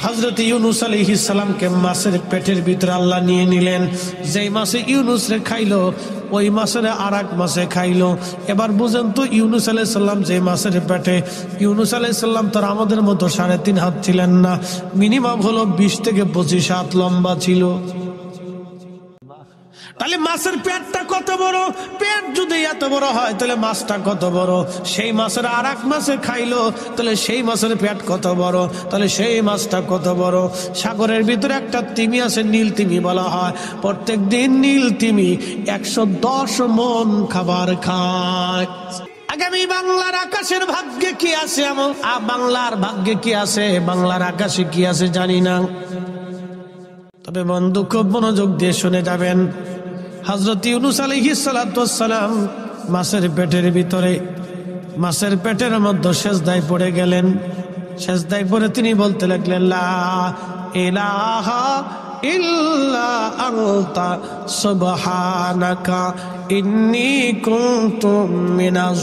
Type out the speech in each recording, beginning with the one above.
হযরত ইউনূস আলাইহিস সালামকে মাছের পেটের ভিতরে আল্লাহ নিয়ে নিলেন। যেই মাছে ইউনূস রে খাইলো ওই মাছের আরেক মাছে খাইলো। এবার বুঝেন তো, ইউনূস আলাইহিস সালাম যে মাছের পেটে, ইউনূস আলাইহিস সালাম তার আমাদের মতো 3.5 হাত ছিলেন না, মিনিমাম হলো 20 থেকে 25 হাত লম্বা ছিল। তাহলে মাছের পেটটা কত বড়? পেট যদি এত বড় হয় তাহলে মাছটা কত বড়? সেই মাছের আরেক মাছে খাইলো, তাহলে সেই মাছের পেট কত বড়, তাহলে সেই মাছটা কত বড়? সাগরের ভিতরে একটা তিমি আছে, নীল তিমি বলা হয়। প্রত্যেক দিন নীল তিমি 110 মণ খাবার খায়। আগামী বাংলার আকাশের ভাগ্যে কি আছে, বাংলার ভাগ্যে কি আছে, বাংলার আকাশে কি আছে জানি না। তবে বন্ধু খুব মনোযোগ দিয়ে শুনে যাবেন। হযরত ইউনূস আলাইহিস সালাতু ওয়াস সালাম মাছের পেটের ভিতরে, মাছের পেটের মধ্যে সেজদায় পড়ে গেলেন। সেজদায় পড়ে তিনি বলতে লাগলেন, লা ইলাহা ইল্লা আনতা সুবহানাকা ইন্নী কুনতু মিনাজ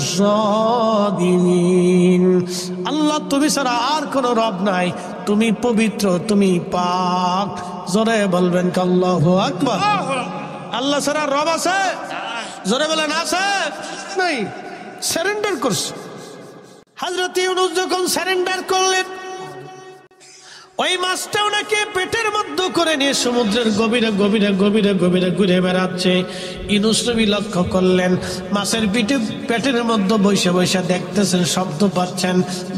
জালিমিন। আল্লাহ, তুমি ছাড়া আর কোনো রব নাই, তুমি পবিত্র, তুমি পাক। জোরে বলবেন আল্লাহু আকবার। আল্লাহ ছাড়া রব আছে? জোরে বলেন আছে? নাই। সারেন্ডার করছে। হযরত ইউনূস যখন সারেন্ডার করলেন, ওই মাছটা ওনাকে পেটের মধ্যে করে নিয়ে সমুদ্রের গভীরে গভীরে গভীরে গভীরে ঘুরে বেড়াচ্ছে। ইউনূস নবী লক্ষ্য করলেন, মাছের পেটের মধ্যে বসে বসে দেখতেছেন, শব্দ পাচ্ছেন,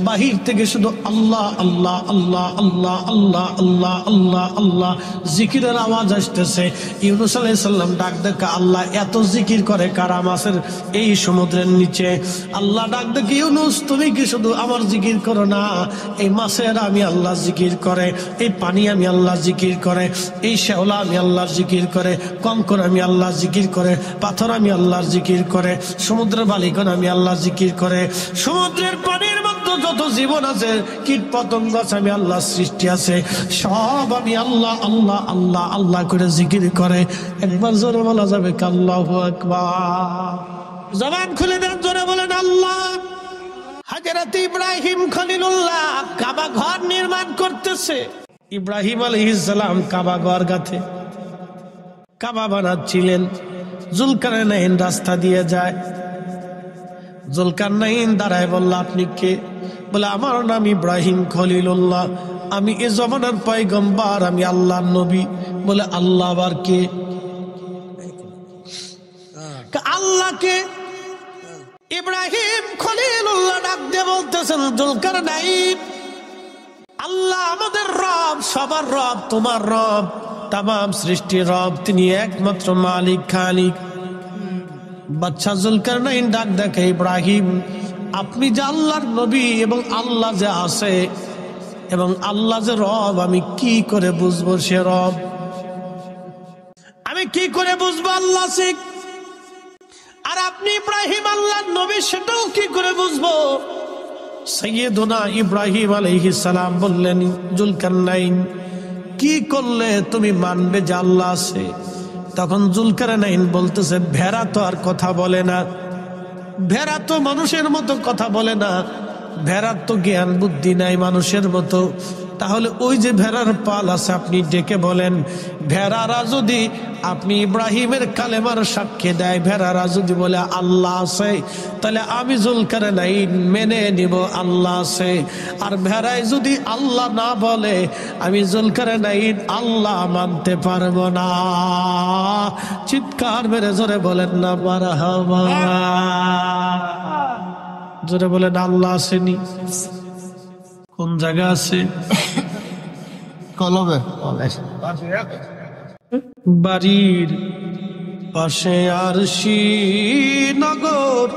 বাহির থেকে শুধু আল্লাহ আল্লাহ আল্লাহ আল্লাহ আল্লাহ আল্লাহ আল্লাহ আল্লাহ জিকিরের আওয়াজ আসতেছে। ইউনূস আলাইহিস সালাম ডাক দেখে, আল্লাহ এত জিকির করে কারা মাছের এই সমুদ্রের নিচে? আল্লাহ ডাক দেখে, ইউনূস তুমি কি শুধু আমার জিকির করো না, এই মাছের আমি আল্লাহ জিকির করে, এই পানি আমি আল্লাহ জিকির করে, এই শেওলা আমি আল্লাহর জিকির করে, কঙ্কর আমি আল্লাহ জিকির করে, পাথর আমি আল্লাহর জিকির করে, সমুদ্রের বালিকণ আমি আল্লাহ জিকির করে, সমুদ্রের পানির মধ্যে যত জীবন আছে, কীট পতঙ্গ আছে, আমি আল্লাহ সৃষ্টি আছে, সব আমি আল্লাহ আল্লাহ আল্লাহ আল্লাহ করে জিকির করে। একবার জোরে বলা যাবে আল্লাহু আকবার? জবান খুলে দেন, জোরে বলেন আল্লাহ। হযরত ইব্রাহিম খলিলুল্লাহ কাবা ঘর নির্মাণ করতেছে। ইব্রাহিম আলাইহিস সালাম কাবা ঘর গাঁথে, কাবা বানাচ্ছিলেন। জুলকারনাইন রাস্তা দিয়ে যায়। জুলকারনাইন দাঁড়ায় বলল, আপনি কে? বলে, আমার নাম ইব্রাহিম খলিলুল্লাহ, আমি এ জমানার পয়গম্বর, আমি আল্লাহর নবী। বলে, আল্লাহ আবার কে? আল্লাহকে ইব্রাহিম খলিলুল্লাহ ডাক দিয়ে বলতেছেন, জুলকারনাইন, আল্লাহ আমাদের রব, সবার রব, তোমার রব, তামাম সৃষ্টির রব, তিনি একমাত্র মালিক, খালিক। বাদশা জুলকারনাইন ডাক দেখে, ইব্রাহিম, আপনি যে আল্লাহর নবী এবং আল্লাহ যে আছে এবং আল্লাহ যে রব, আমি কি করে বুঝবো সে রব? আমি কি করে বুঝবো আল্লাহ আছে? আর আপনি ইব্রাহিম আল্লাহর নবী, সেটাও কি করে বুঝবো? সাইয়েদুনা ইব্রাহিম আলাইহিস সালাম বললেন, জুলকারনাইন, কি করলে তুমি মানবে যে আল্লাহ আছে? তখন জুলকারনাইন বলতেছে, ভেড়া তো আর কথা বলে না, ভেড়া তো মানুষের মতো কথা বলে না, ভেড়ার তো জ্ঞান বুদ্ধি নাই মানুষের মতো। তাহলে ওই যে ভেড়ার পাল আছে, আপনি ডেকে বলেন, ভেড়ারা যদি আপনি ইব্রাহিমের কালেমার সাক্ষী দেয়, ভেড়ারা যদি বলে আল্লাহ আছে, তাহলে আমি জুলকারনাইন মেনে নিব আল্লাহ আছে। আর ভেড়ায় যদি আল্লাহ না বলে, আমি জুলকারনাইন আল্লাহ মানতে পারবো না। চিৎকার মেরে জোরে বলেন না মারহাবা। জোরে বলেন, আল্লাহ আসেনি? কোন জায়গা আছে? কলবে বাড়ির পাশে আরশি নগর,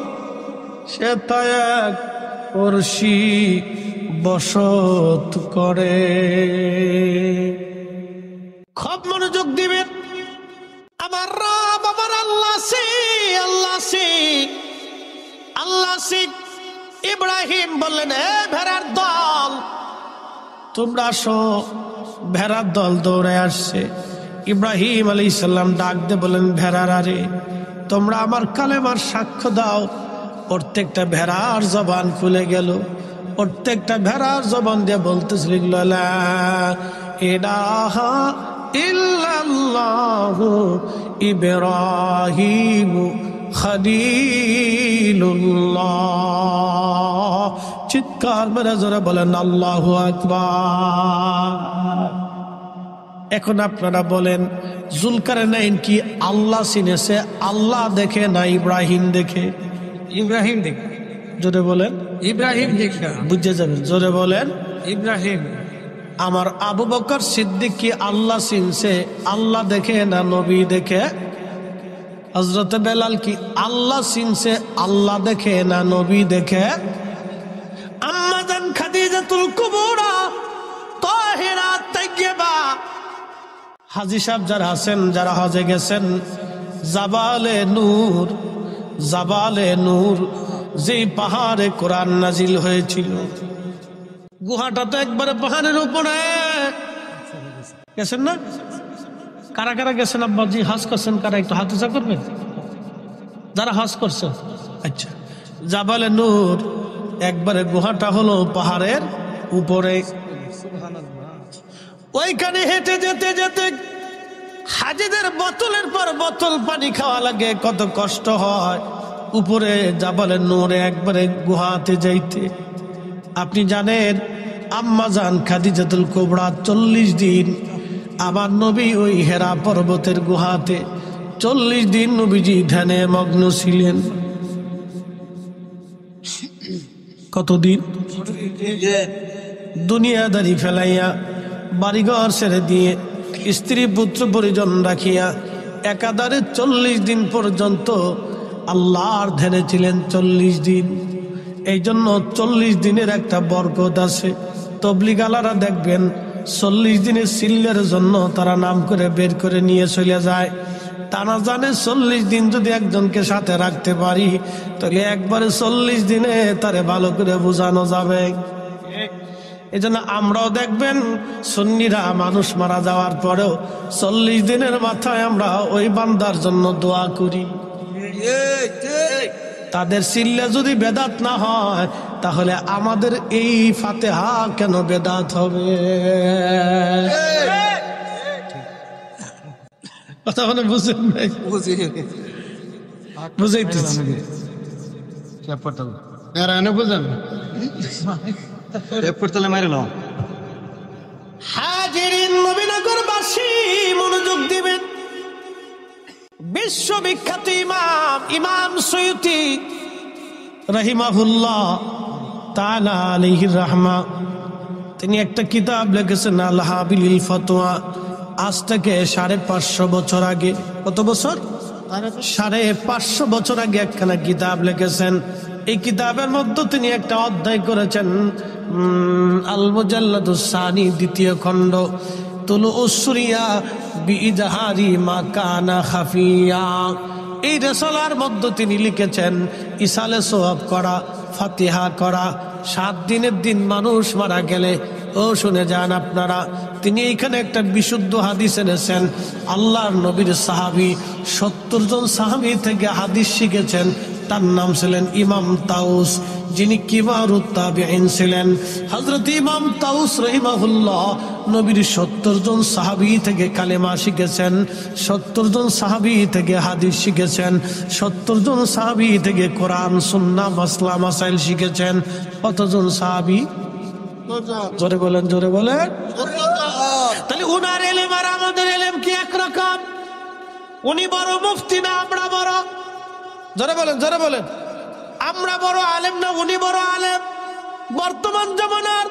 সে তা এক পড়শি বসত করে। খুব মনোযোগ দিবেন। আমার রব, আমার আল্লাহ আছে, আল্লাহ আছে, আল্লাহ আছে। ইব্রাহিম বললেন, এ ভেড়ার দল, তোমরা আসো। ভেড়ার দল দৌড়ে আসছে। ইব্রাহিম আলাইহিস সালাম ডাক দিয়ে বলেন, ভেড়ারা রে, তোমরা আমার কালেমার সাক্ষ্য দাও। প্রত্যেকটা ভেড়ার জবান খুলে গেল। প্রত্যেকটা ভেড়ার জবান দিয়ে বলতেছিল লা ইলাহা ইল্লাল্লাহু ইব্রাহিম খলিলুল্লাহ। চিৎকার মেরে জোরে বলেন আল্লাহু আকবার। এখন আপনারা বলেন, জুলকারনাইন কি আল্লাহ চিনেছে? আল্লাহ দেখে না ইব্রাহিম দেখে? ইব্রাহিম দেখে। জোরে বলেন। ইব্রাহিম দেখে বুঝে যাবেন, জোরে বলেন। ইব্রাহিম। আমার আবু বকর সিদ্দিক কি আল্লাহ চিনছে? আল্লাহ দেখে না নবী দেখে? হযরত বেলাল কি আল্লাহ চিনছে? আল্লাহ দেখে না নবী দেখে? আম্মা জান খাদিজাতুল কুবরা তাহিরা তাইয়্যিবা, হাজী সাহেব যারা আছেন, যারা হজে গেছেন, জাবালে নূর, জাবালে নূর যে পাহাড়ে কোরআন নাজিল হয়েছিল, গুহাটা তো একবারে পাহাড়ের উপরে। গেছেন না? কারা কারা গেছেন আব্বাজি? হজ করছেন কারা? একটু হাত উঁচা করবেন যারা হজ করছেন। আচ্ছা, জাবালে নূর একবারে গুহাটা হলো পাহাড়ের উপরে। ওইখানে হেঁটে যেতে যেতে হাজিদের বোতলের পর বোতল পানি খাওয়া লাগে, কত কষ্ট হয় উপরে জাবালে নূরে একবারে গুহাতে যাইতে। আপনি জানেন আম্মা জান খাদিজাতুল কুবরা 40 দিন আমার নবী ওই হেরা পর্বতের গুহাতে 40 দিন নবীজি ধ্যানে মগ্ন ছিলেন। কতদিন? দুনিয়াদারি ফেলাইয়া, বাড়িঘর ছেড়ে দিয়ে, স্ত্রী পুত্র পরিজন রাখিয়া একাধারে 40 দিন পর্যন্ত আল্লাহর ধ্যানে ছিলেন। 40 দিন। এই জন্য 40 দিনের একটা বরকত আছে। তবলিগালারা দেখবেন 40 দিনের সিল্লের জন্য তারা নাম করে বের করে নিয়ে চলে যায়। তারা জানে 40 দিন যদি একজনকে সাথে রাখতে পারি তাহলে একবারে 40 দিনে তারে ভালো করে বোঝানো যাবে। এই জন্য আমরাও দেখবেন সুন্নিরা মানুষ মারা যাওয়ার পরেও 40 দিনের মাথায় আমরা ওই বান্দার জন্য দোয়া করি। তাদের সিল্লে যদি বেদাত না হয় তাহলে আমাদের এই ফাতেহা কেন বেদাত হবে? কথা বলে বুঝেন ভাই? বুঝাইতেছি। হাজিরিন নবীনগরবাসী মনোযোগ দিবেন। বিশ্ববিখ্যাত ইমাম সৈয়দি রাহিমাহুল্লাহ তাআলা আলাইহির রাহমা, তিনি একটা কিতাব লিখেছেন আল হাবিলিল ফতোয়া। আজ থেকে 550 বছর আগে, কত বছর? 550 বছর আগে একখানা কিতাব লিখেছেন। এই কিতাবের মধ্যে তিনি একটা অধ্যায় করেছেন আল মুজাল্লাদুস সানি, 2য় খণ্ড, তুলুউস সুরিয়া বিইজহারি মা কানা খাফিয়া। এই রেসালার মধ্যে তিনি লিখেছেন ইসালে সওয়াব করা, ফাতিহা করা। 7 দিনের দিন মানুষ মারা গেলে, ও শুনে যান আপনারা, তিনি এইখানে একটা বিশুদ্ধ হাদিস এনেছেন। আল্লাহর নবীর সাহাবী 70 জন সাহাবী থেকে হাদিস শিখেছেন। তার নাম ছিলেন ইমাম তাউস, যিনি কিবারুত তাবিঈন ছিলেন। হযরত ইমাম তাউস রাহিমাহুল্লাহ নবীর 70 জন সাহাবী থেকে কালেমা শিখেছেন, 70 জন সাহাবী থেকে হাদিস শিখেছেন, 70 জন সাহাবী থেকে কোরআন সুন্নাহ মাসলা মাসাইল শিখেছেন। কতজন সাহাবী? জোরে বলেন, জোরে বলেন। তাহলে উনার ইলম আর আমাদের ইলম কি একরকম? উনি বড় মুফতি না আমরা বড়? জোরে বলেন, জোরে বলেন। আমরা বড় আলেম না উনি বড় আলেম? বর্তমান জামানার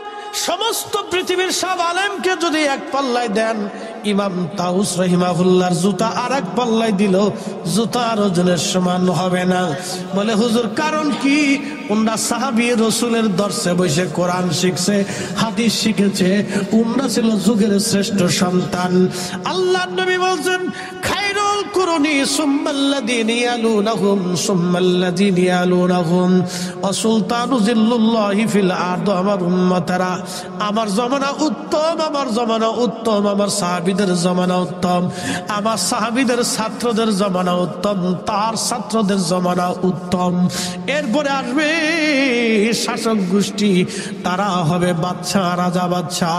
সমস্ত পৃথিবীর সব আলেমকে যদি এক পাল্লায় দেন, ইমাম তাউস রাহিমাহুল্লাহর জুতা আর এক পাল্লায় দিল, জুতার ওজনের সমান হবে না। বলে হুজুর কারণ কি? উনরা সাহাবী রাসূলের দর্শে বসে কোরআন শিখছে, হাদিস শিখেছে। উনরা ছিল যুগের শ্রেষ্ঠ সন্তান। আল্লাহর নবী বলছেন খায়রুল কুরুনি সুম্মাল্লাযীনা ইয়ালুনাহুম সুম্মাল্লাযীনা ইয়ালুনাহুম ওয়া সুলতানু জিল্লুল্লাহি ফিল আরদ। আমার উম্মতেরা, আমার জমানা উত্তম, আমার জমানা উত্তম, আমার সাহাবীদের জমানা উত্তম, আমার সাহাবীদের ছাত্রদের জমানা উত্তম, তার ছাত্রদের জমানা উত্তম। এরপরে আসবে শাসক গোষ্ঠী, তারা হবে বাদশা, রাজা বাদশা।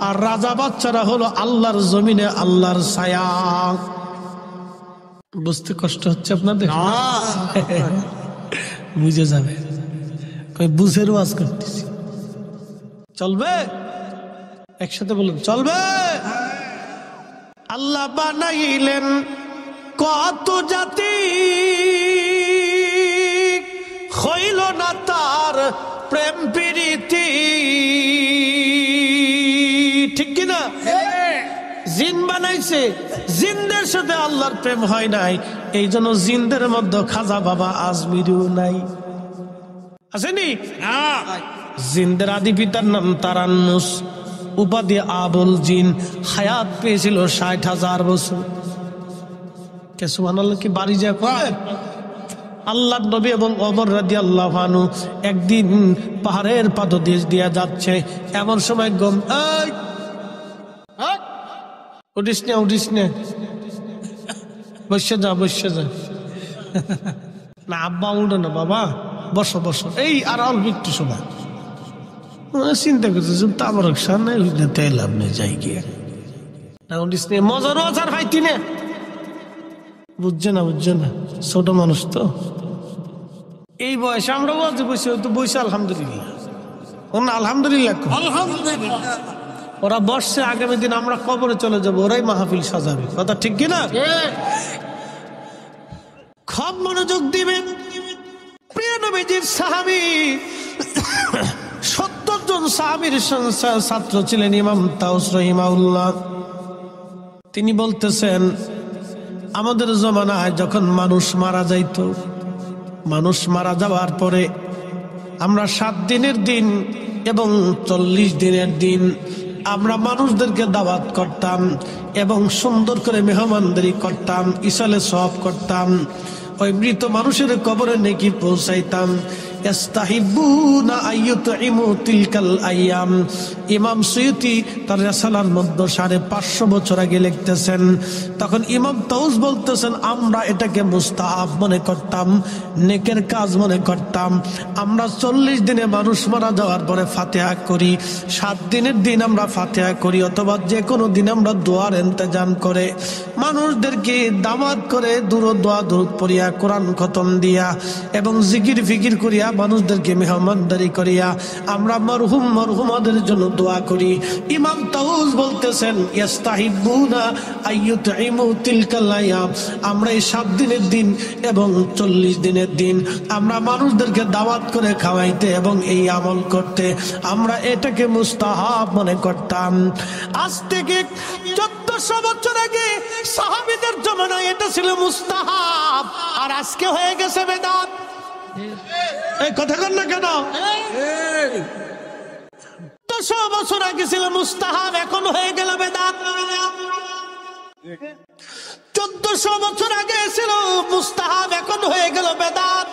আর রাজা বাদশারা হলো আল্লাহর জমিনে আল্লাহর ছায়া। বুঝতে কষ্ট হচ্ছে আপনাদের? বুঝে যাবে, বুঝের ওয়াজ করতেছি। চলবে? একসাথে বলুন, চলবে? আল্লাহ বানাইলেন কত জাতি, হইল না তার প্রেম প্রীতি, ঠিক কিনা? জিন বানাইছে, জিনদের সাথে আল্লাহর প্রেম হয় নাই, এই জন্য জিনদের মধ্যে খাজা বাবা আজমিরিও নাই। আসেনি? জিনদের আদি পিতার নাম তারান্নুস, উপাধি আবুল জিন, হায়াত পেয়েছিল ৬০,০০০ বছর। কে সুবহানাল্লাহ কি বাড়ি যায় কয়? আল্লাহর নবী এবং ওমর রাদিয়াল্লাহু আনহু একদিন পাহাড়ের পাদদেশ দিয়ে যাচ্ছে, এমন সময় গম, এই উঠিস না, উঠিস না, বসে যা, বসে যা। না আব্বা উঠে না, বাবা বসো বসো, এই আর অল্প একটু সময়। চিন্তা করতেছে তারপর লাভ নেই, যাই গিয়ে না, উঠিস না, মজার আচার ভাইতি না, বুঝছে না, বুঝছে না, ছোট মানুষ তো। এই বয়সে আমরা বলতে বসে, তো বসে আলহামদুলিল্লাহ, ওরা আলহামদুলিল্লাহ, ওরা বসছে, আগামী দিন আমরা কবরে চলে যাবো, ওরাই মাহফিল সাজাবে, কথা ঠিক কিনা? খুব মনোযোগ দিবেন। প্রিয় নবীজির সাহাবী ৭০ জন সাহাবীর ছাত্র ছিলেন ইমাম তাউস রাহিমাহুল্লাহ। তিনি বলতেছেন, আমাদের জমানায় যখন মানুষ মারা যাইত, মানুষ মারা যাওয়ার পরে আমরা ৭ দিনের দিন এবং ৪০ দিনের দিন আমরা মানুষদেরকে দাওয়াত করতাম এবং সুন্দর করে মেহমানদারি করতাম, ইসালে সওয়াব করতাম, ওই মৃত মানুষের কবরে নেকি পৌঁছাইতাম। ইস্তাহিবুনা আইয়ুতইমু তিলকাল আইয়াম। ইমাম সুয়ুতি তার রিসালার মধ্যে ৫৫০ বছর আগে লিখতেছেন, তখন ইমাম তাউস বলতেছেন, আমরা এটাকে মুস্তাহাব মনে করতাম, নেকের কাজ মনে করতাম। আমরা ৪০ দিনে মানুষ মারা যাওয়ার পরে ফাতিহা করি, ৭ দিনের দিন আমরা ফাতিহা করি, অথবা যে কোনো দিন আমরা দোয়ার ইন্তজাম করে মানুষদেরকে দাওয়াত করে দোয়া দরুদ পড়িয়া, কোরআন খতম দিয়া এবং জিকির ফিকির করিয়া মানুষদেরকে মেহমানদারি করিয়া আমরা মরহুমাদের জন্য দোয়া করি। ইমাম তাউস বলতেছেন, ইস্তাহিবুনা আইয়ুতইমু তিলকাল আইয়াম, আমরা এই ৭ দিনের দিন এবং ৪০ দিনের দিন আমরা মানুষদেরকে দাওয়াত করে খাওয়াইতে এবং এই আমল করতে আমরা এটাকে মুস্তাহাব মনে করতাম। আজ থেকে ১৪০০ বছর আগে সাহাবীদের জমানায় এটা ছিল মুস্তাহাব, আর আজকে হয়ে গেছে বেদাত। এই কথা কন না কেন? ১৪০০ বছর আগে ছিল মুস্তাহাব, এখন হয়ে গেল বেদাত। ১৪০০ বছর আগে ছিল মুস্তাহাব, এখন হয়ে গেল বেদাত।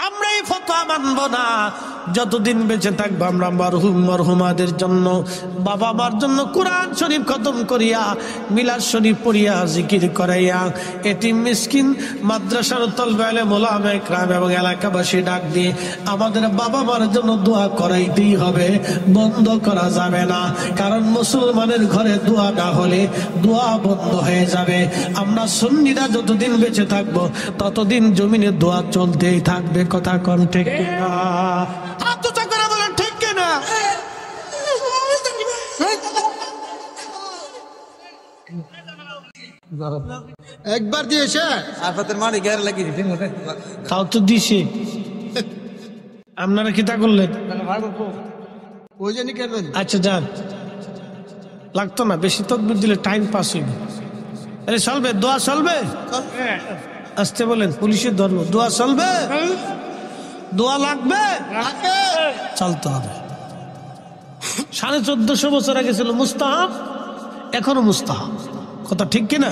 আমরা এই ফতোয়া মানব না। যতদিন বেঁচে থাকবো আমরা মরহুমাদের জন্য, বাবা মার জন্য কোরআন শরীফ খতম করিয়া, মিলাদ শরীফ পড়িয়া, জিকির করাইয়া, এতিম মিসকিন, মাদ্রাসার তলবে আলেম ওলামা ইকরাম এবং এলাকাবাসী ডাক দিয়ে আমাদের বাবা মার জন্য দোয়া করাইতেই হবে, বন্ধ করা যাবে না। কারণ মুসলমানের ঘরে দোয়া না হলে দোয়া বন্ধ হয়ে যাবে। আমরা সুন্নিরা যতদিন বেঁচে থাকবো ততদিন জমিনে দোয়া চলতেই থাকবে। কথা কোন ঠিক কিনা? হাত উঁচা করে বলেন ঠিক কিনা? একবার দিয়েছে আফাতের মারি গ্যার লাগিয়ে দিতে খাও তো দিছি, আপনারা কি তা করলেন? ওই জন্য করবেন। আচ্ছা যান, লাগতো না, বেশি তকবির দিলে টাইম পাস হইবে। আরে চলবে, দোয়া চলবে। আসতে বলেন, পুলিশের ধর্ম, দোয়া চলবে, দোয়া লাগবে, চলতে হবে। ১৪৫০ বছর আগে ছিল মুস্তাহাব, এখনো মুস্তাহাব। কথা ঠিক কিনা?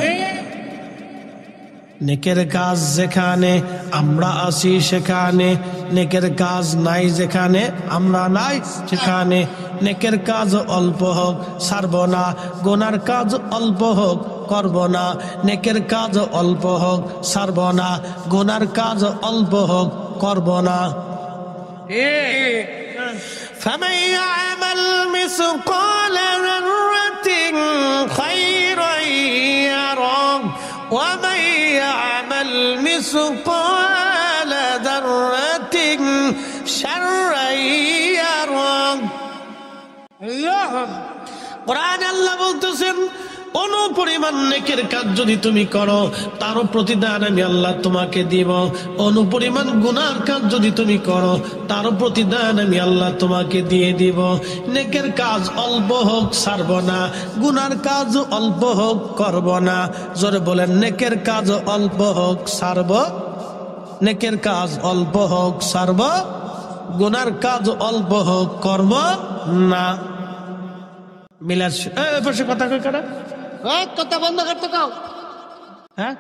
নেকের কাজ যেখানে আমরা আছি সেখানে, নেকের কাজ নাই যেখানে আমরা নাই সেখানে। নেকের কাজ অল্প হোক ছাড়ব না, গুনার কাজ অল্প হোক করব না। নেকের কাজ অল্প হোক ছাড়ব না, গুনার কাজ অল্প হোক করব না। فمن يعمل مثقال ذرة خيرا يره ومن يعمل مثقال ذرة شرا يره। কোরআন আল্লাহ বলতেছেন, অনুপরিমাণ নেকের কাজ যদি তুমি করো তারও প্রতিদান আমি আল্লাহ তোমাকে দিব। অনুপরিমাণ গুনার কাজ যদি তুমি করো তারও প্রতিদান আমি আল্লাহ তোমাকে দিয়ে দিব। নেকের কাজ অল্প হোক ছাড়ব না, গুনার কাজ অল্প হোক করব না। জোরে বলেন, নেকের কাজ অল্প হোক ছাড়ব, নেকের কাজ অল্প হোক ছাড়ব, গুনার কাজ অল্প হোক করব না। মিলার পাশে কথা কই কারা? কথা বন্ধ করতে কাও। হ্যাঁ,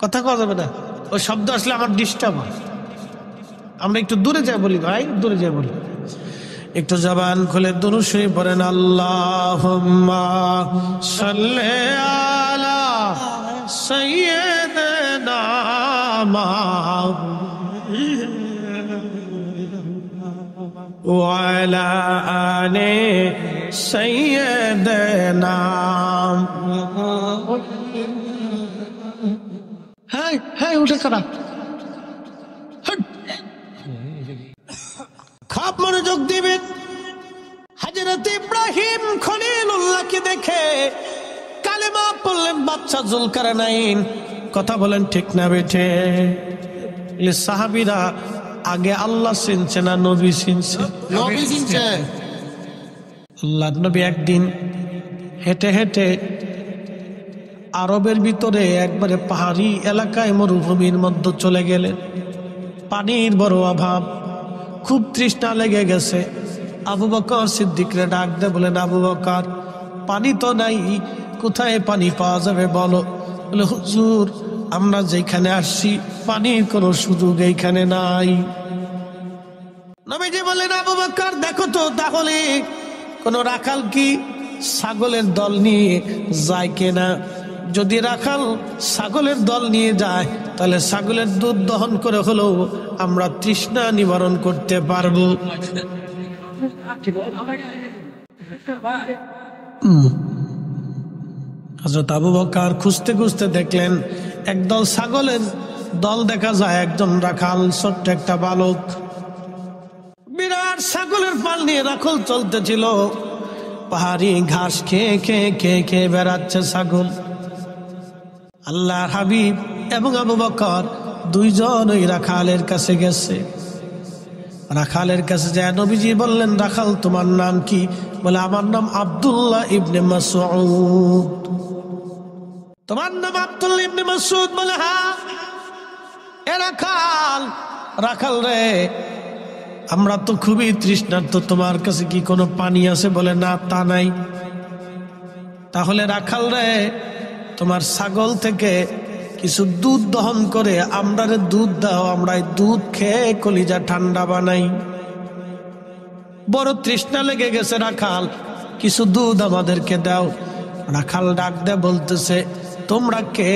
কথা কওয়া যাবে না, ওই শব্দ আসলে আমার ডিস্টার্ব হয়। আমরা একটু দূরে যাই বলি ভাই, দূরে যাই বলি। একটু জবান খুলে দুরূদ শরীফ পড়েন, আল্লাহুম্মা সাল্লি আলা সাইয়্যিদিনা ওয়া আলা আলি সাইয়্যিদিনা। হ্যাঁ হ্যাঁ, উঠে করা খাপ মনোযোগ দিবেন। হযরত ইব্রাহিম খলিলুল্লাহকে দেখে কালেমা পড়লেন বাচ্চা জুলকারনাইন। কথা বলেন ঠিক না বেঠে? সাহাবীরা আগে আল্লাহ চিনছে না নবী চিনছে? নবী চিনছে। আল্লাহ নবী একদিন হেঁটে হেঁটে আরবের ভিতরে একবারে পাহাড়ি এলাকায় মরুভূমির মধ্যে চলে গেলেন। পানির বড় অভাব, খুব তৃষ্ণা লেগে গেছে। আবু বকর সিদ্দিকরে ডাক দে, বলেন আবু বকর পানি তো নাই, কোথায় পানি পাওয়া যাবে বলো? বলে হুজুর আমরা যেখানে আসছি পানির কোনো সুযোগ এইখানে নাই। নবীজি বলেন আবু বকর দেখো তো তাহলে কোন রাখাল কি ছাগলের দল নিয়ে যায় কিনা। যদি রাখাল ছাগলের দল নিয়ে যায় তাহলে ছাগলের দুধ দহন করে হলেও আমরা তৃষ্ণা নিবারণ করতে পারবো। হযরত আবু বকর খুঁজতে খুঁজতে দেখলেন একদল ছাগলের দল দেখা যায়। একজন রাখাল, ছোট্ট একটা বালক, বিরাট ছাগলের পাল নিয়ে রাখাল চলতেছিল। পাহাড়ি ঘাস খেয়ে খেয়ে খেয়ে খেয়ে বেড়াচ্ছে ছাগল। আল্লাহর হাবিব এবং আবু বকর দুইজন ওই রাখালের কাছে গেছে। রাখালের কাছে যায় নবীজি বললেন, রাখাল তোমার নাম কি? বলে আমার নাম আব্দুল্লাহ ইবনে মাসউদ। তোমার নাম আব্দুল্লাহ ইবনে মাসউদ? বলে হ্যাঁ। এ রাখাল, রাখাল রে আমরা তো খুবই তৃষ্ণার্ত, তোমার কাছে কি কোনো পানি আছে? বলে না তা নাই। তাহলে রাখাল রে তোমার ছাগল থেকে কিছু দুধ দহন করে আমরা দুধ দাও, আমরা দুধ খেয়ে কলিজা ঠান্ডা বানাই। বড় তৃষ্ণা লেগে গেছে রাখাল, কিছু দুধ আমাদেরকে দাও। রাখাল ডাক দে বলতেছে, তোমরা কে?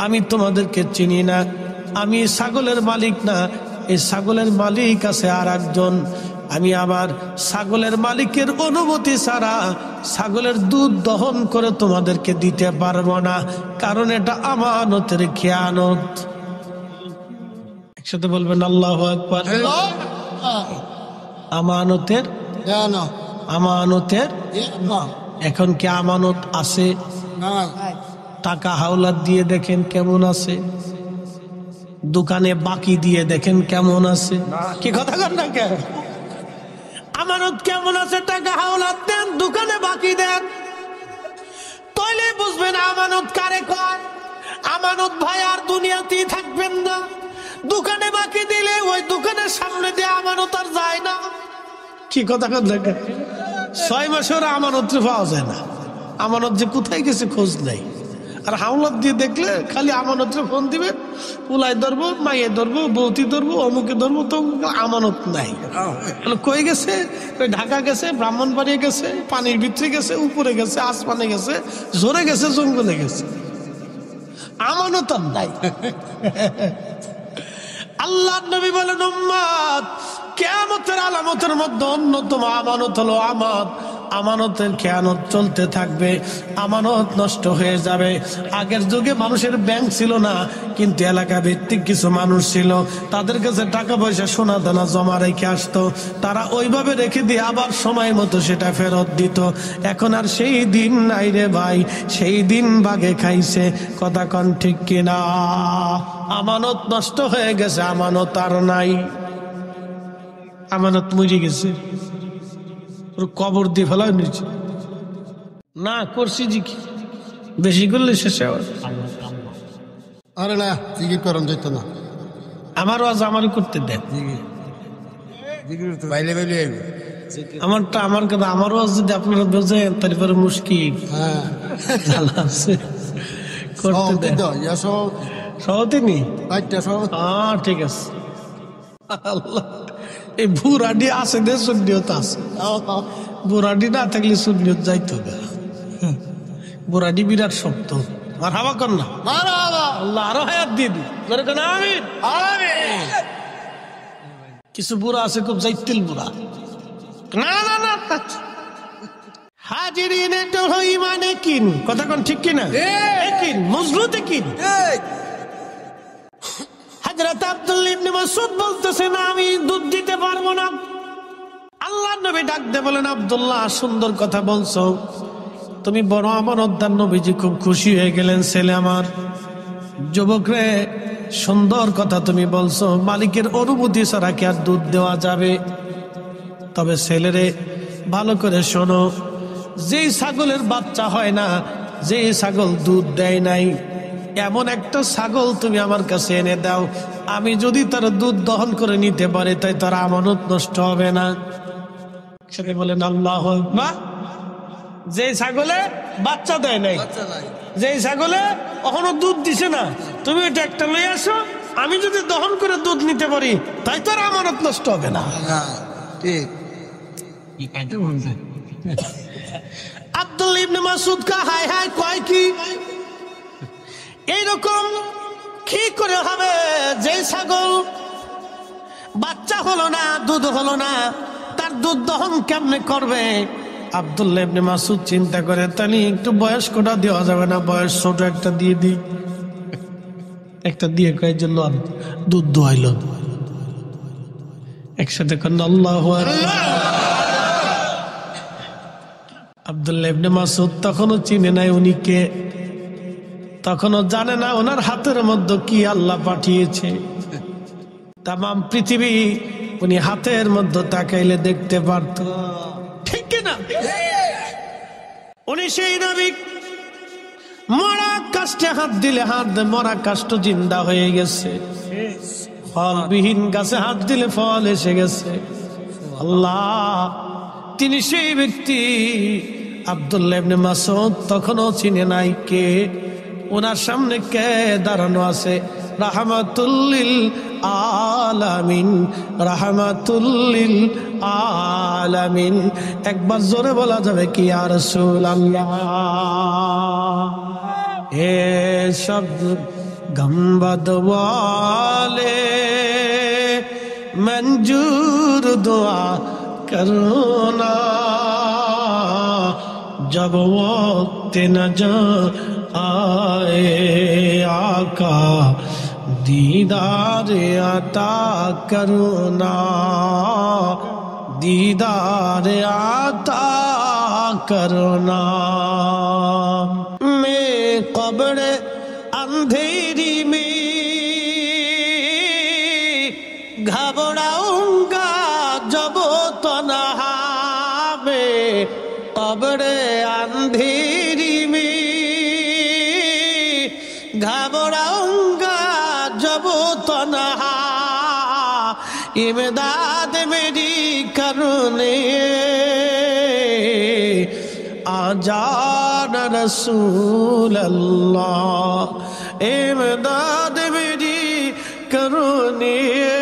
আমি তোমাদেরকে চিনি না, আমি ছাগলের মালিক না, এই ছাগলের মালিক আছে আর একজন। আমি আবার ছাগলের মালিকের অনুমতি ছাড়া ছাগলের দুধ দহন করে তোমাদেরকে দিতে পারবো না, কারণ এটা আমানতের খেয়ানত। একসাথে বলবেন আল্লাহু আকবার। আমানতের, আমানতের। এখন কি আমানত আছে? টাকা হাওলাত দিয়ে দেখেন কেমন আছে, দোকানে বাকি দিয়ে দেখেন কেমন আছে। কি কথা কর না কেন? আমানত কেমন আছে? টাকা হাওলাত দেন, দোকানে বাকি দেন, তাইলে বুঝবেন আমানত কারে কয়। আমানত ভাই আর দুনিয়াতেই থাকবেন না। দোকানে বাকি দিলে ওই দোকানের সামনে দিয়ে আমানত আর যায় না। কি কথা কর না কেন? 6 মাসের আমানত পাওয়া যায় না। আমানত যে কোথায় গেছে খোঁজ নাই। আর হাওলাত দিয়ে দেখলে খালি আমানতের ফোন দিবে, পুলাই ধরবো, মাইয়ে ধরবো, বৌতি ধরবো, অমুকে ধরবো, তো আমানত নাই। কই গেছে? ওই ঢাকা গেছে, ব্রাহ্মণবাড়িয়া গেছে, পানির ভিতরে গেছে, উপরে গেছে, আসমানে গেছে, জোরে গেছে, জঙ্গলে গেছে, আমানত আর নাই। আল্লাহ নবী বলেন, উম্মত কিয়ামতের আলামতের মধ্যে অন্যতম আমানত হলো আমানতের খেয়ানত চলতে থাকবে, আমানত নষ্ট হয়ে যাবে। আগের যুগে মানুষের ব্যাংক ছিল না, কিন্তু এলাকা ভিত্তিক কিছু মানুষ ছিল, তাদের কাছে টাকা পয়সা সোনা দানা জমা রেখে আসতো, তারা ওইভাবে রেখে দিয়ে আবার সময় মতো সেটা ফেরত দিত। এখন আর সেই দিন নাই রে ভাই, সেই দিন বাগে খাইছে। কথা কন ঠিক কিনা? আমানত নষ্ট হয়ে গেছে, আমানত আর নাই, আমানত মরে গেছে, কবর দিয়ে ফেলা নিয়েছে না, করছি জি কি বেশি করলে শেষে আরে না জিকির করেন যেত না, আমারও আজ আমারই করতে দেন, বাইলে বাইলে আমারটা আমার কথা, আমারও আজ যদি আপনারা বোঝেন তারপরে মুশকিল। হ্যাঁ জানা আছে করতে দেন, সহতিনি ঠিক আছে। আল্লাহ, এই বুড়াডি আছে দে, সুন্নিয়ত আছে, বুড়াডি না থাকলে সুন্নিয়ত যাইতো না। বুড়াডি বিরাট শক্ত। আর হাওয়া কর না, আল্লাহ আরো হায়াত দিয়ে দি, আমিন। কিছু বুড়া আছে খুব জাইতিল বুড়া, না না না, হাজিরিন এটা হলো ইমানে কিন। কথা কোন ঠিক কিনা? কিন মজবুত কিন। হযরত আব্দুল্লাহ ইবনে মাসউদ বলতেছেন, আমি দুধ দিতে পারবো না। আল্লাহ নবী ডাক দিয়ে বলেন, আব্দুল্লাহ সুন্দর কথা বলছো, তুমি বড় আমানতদার। নবীজি খুব খুশি হয়ে গেলেন, ছেলে আমার, যুবক রে, সুন্দর কথা তুমি বলছো, মালিকের অনুমতি ছাড়া কি আর দুধ দেওয়া যাবে? তবে ছেলেরে ভালো করে শোনো, যেই ছাগলের বাচ্চা হয় না, যেই ছাগল দুধ দেয় নাই, এমন একটা ছাগল তুমি আমার কাছে এনে দাও, আমি যদি তার দুধ দহন করে নিতে পারি, তাই তার আমানত নষ্ট হবে না। সেটা বলেন আল্লাহু আকবার। যে ছাগলে বাচ্চা দেয় নাই, যে ছাগলে কখনো দুধ দিছে না, তুমি ওইটা একটা লয়ে আসো, আমি যদি দহন করে দুধ নিতে পারি, তাই তার আমানত নষ্ট হবে না। ঠিক। আব্দুল্লাহ ইবনে মাসউদ কা হায় হায় কয় কি, এইরকম কি করে হবে? যে ছাগল বাচ্চা হলো না, দুধ হলো না, তার দুধ দহন কেমনে করবে? আব্দুল্লাহ ইবনে মাসউদ চিন্তা করে, তাহলে একটু বয়স্কটা দেওয়া যাবে না? বয়স ছোট একটা দিয়ে দিই। একটা দিয়ে কয় যে লন, দুধ দোয়াইল। একসাথে করেন আল্লাহু আকবার। আব্দুল্লাহ ইবনে মাসউদ তখনও চিনে নাই উনি কে, তখনও জানে না ওনার হাতের মধ্যে কি আল্লাহ পাঠিয়েছে। তামাম পৃথিবী উনি হাতের মধ্যে তাকাইলে দেখতে পারত, ঠিক কিনা? উনি সেই নবী, মরা কাষ্টে হাত দিলে মরা কাষ্ট জিন্দা হয়ে গেছে, ফলবিহীন গাছে হাত দিলে ফল এসে গেছে। আল্লাহ, তিনি সেই ব্যক্তি। আব্দুল্লাহ ইবনে মাসউদ তখনও চিনে নাই কে, ওনার সামনে কে দাঁড়ানো আছে? রাহমাতুল্লিল আলামিন, রাহমাতুল্লিল আলামিন। একবার জোরে বলা যাবে কি ইয়া রাসূলুল্লাহ? হে সব গম্বদ ওয়ালে मंजूर दुआ करना, जब वक्त नजर आए आका दीदार अता करना, दीदार अता करना। मैं कब्र अंधेरी में घबराऊंगा जब तन्हा में, कब्र अंधेरी में घबराऊंगा जब तन्हा, इमदाद मेरी करने आजान रसूल अल्लाह इमदाद मेरी करुणिए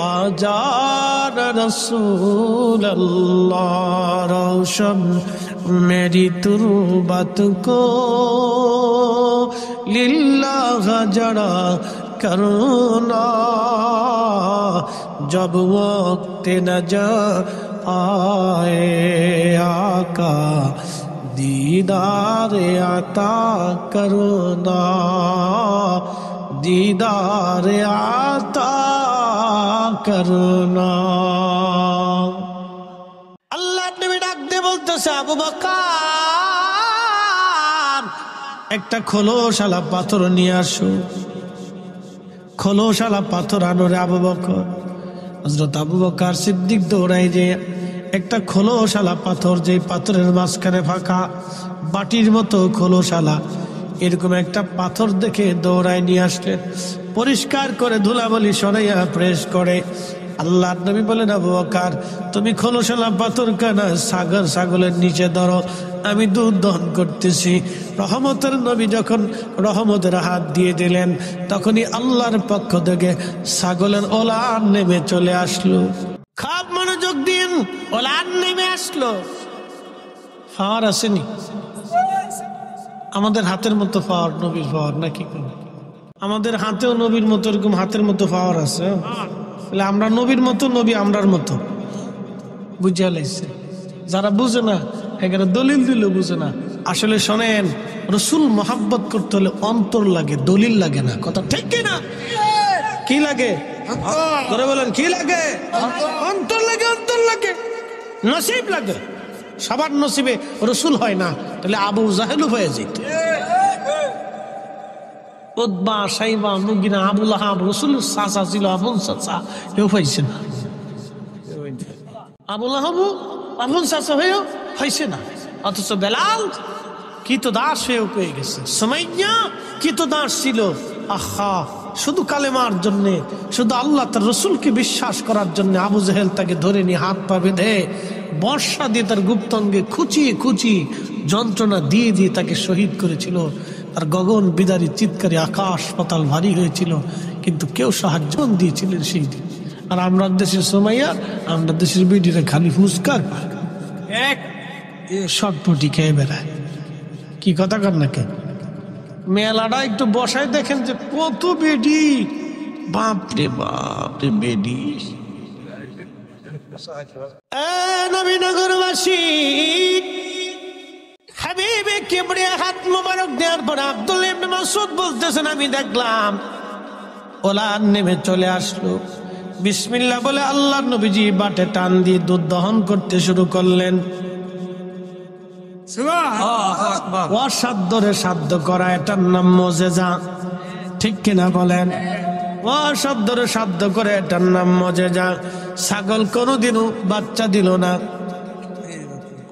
आजान रसूल अल्लाह रोशन मेरी तुरबत को लिल्लाह जड़ा करुणा जब वक्त नजा आए आका दीदार आता करुणा दीदार आता करुणा अल्लाह नबी डाक दे बोलतेছে আবু বকর একটা খোলসালা পাথর নিয়ে আসো খোলসালা পাথর আনো রে আবু বকর হযরত আবু বকর সিদ্দিক দৌড়ায় যে একটা খোলসালা পাথর যে পাথরের মাঝখানে ফাঁকা বাটির মতো খোলসালা এরকম একটা পাথর দেখে দৌড়ায় নিয়ে আসলেন পরিষ্কার করে ধুলাবালি সরাইয়া প্রেস করে আল্লাহর নবী বলেন আবু বকর তুমি খোলসালা পাথর কানা ছাগলের নিচে ধরো আমি দুধ দহন করতেছি রহমতের নবী যখন রহমতের হাত দিয়ে দিলেন তখনই আল্লাহর পক্ষ থেকে ছাগলের ওলান নেমে চলে আসলো খুব মনোযোগ দিন ওলান নেমে আসলো ফাওয়ার আসেনি আমাদের হাতের মতো পাওয়ার নবীর পাওয়ার নাকি আমাদের হাতেও নবীর মতো এরকম হাতের মতো পাওয়ার আছে তাহলে আমরা নবীর মতো নবী আমরার মতো বুঝে লাইছে যারা বুঝে না এখানে দলিল দিলেও বুঝে না আসলে শোনেন রসুল মোহাব্বত করতে হলে অন্তর লাগে দলিল লাগে না কথা ঠিক কি না কি লাগে করে বলেন কি লাগে অন্তর লাগে অন্তর লাগে নসিব লাগে সবার নসিবে রসুল হয় না তাহলে আবু জাহেলও হয়ে যেত উতবা সাইবা মুগিনা আবু লাহাব রসুলের চাচা ছিল আপন চাচা কেউ পাইছে না আবু লাহাব আপন চাচা হয়েও হয়েছে না অথচ বেলাল কি তো দাস হয়েও পেয়ে গেছে সুমাইয়া কি তো দাস ছিল আহা শুধু কালেমার জন্য শুধু আল্লাহ তার রসুলকে বিশ্বাস করার জন্য আবু জাহেল তাকে ধরে নিয়ে হাত পা বেঁধে বর্ষা দিয়ে তার গুপ্তাঙ্গে খুঁচিয়ে খুঁচিয়ে যন্ত্রণা দিয়ে দিয়ে তাকে শহীদ করেছিল তার গগন বিদারী চিৎকারে আকাশ পাতাল ভারী হয়েছিল কিন্তু কেউ সাহায্য দিয়েছিলেন সেই দিন আর আমরা দেশের সুমাইয়া আমরা দেশের বিডিরা খালি ফুসকার এক শটপটি খেয়ে বেড়ায় কি কথা কর না কে মেলাটা একটু বসায় দেখেন যে কত বেডি বাপরে বাপরে বেডি নবীনগরবাসী হাবিবে কিবরিয়া হাত মোবারক দেওয়ার পর আব্দুল্লাহ ইবনে মাসউদ বলতেছেন আমি দেখলাম ওলান নেমে চলে আসলো বিসমিল্লাহ বলে আল্লাহর নবীজি বাটে টান দিয়ে দুধ দহন করতে শুরু করলেন অসাধ্যরে সাধ্য করা এটার নাম মুজিজা ঠিক কিনা বলেন অসাধ্যরে সাধ্য করে এটার নাম মুজিজা ছাগল কোনোদিনও বাচ্চা দিল না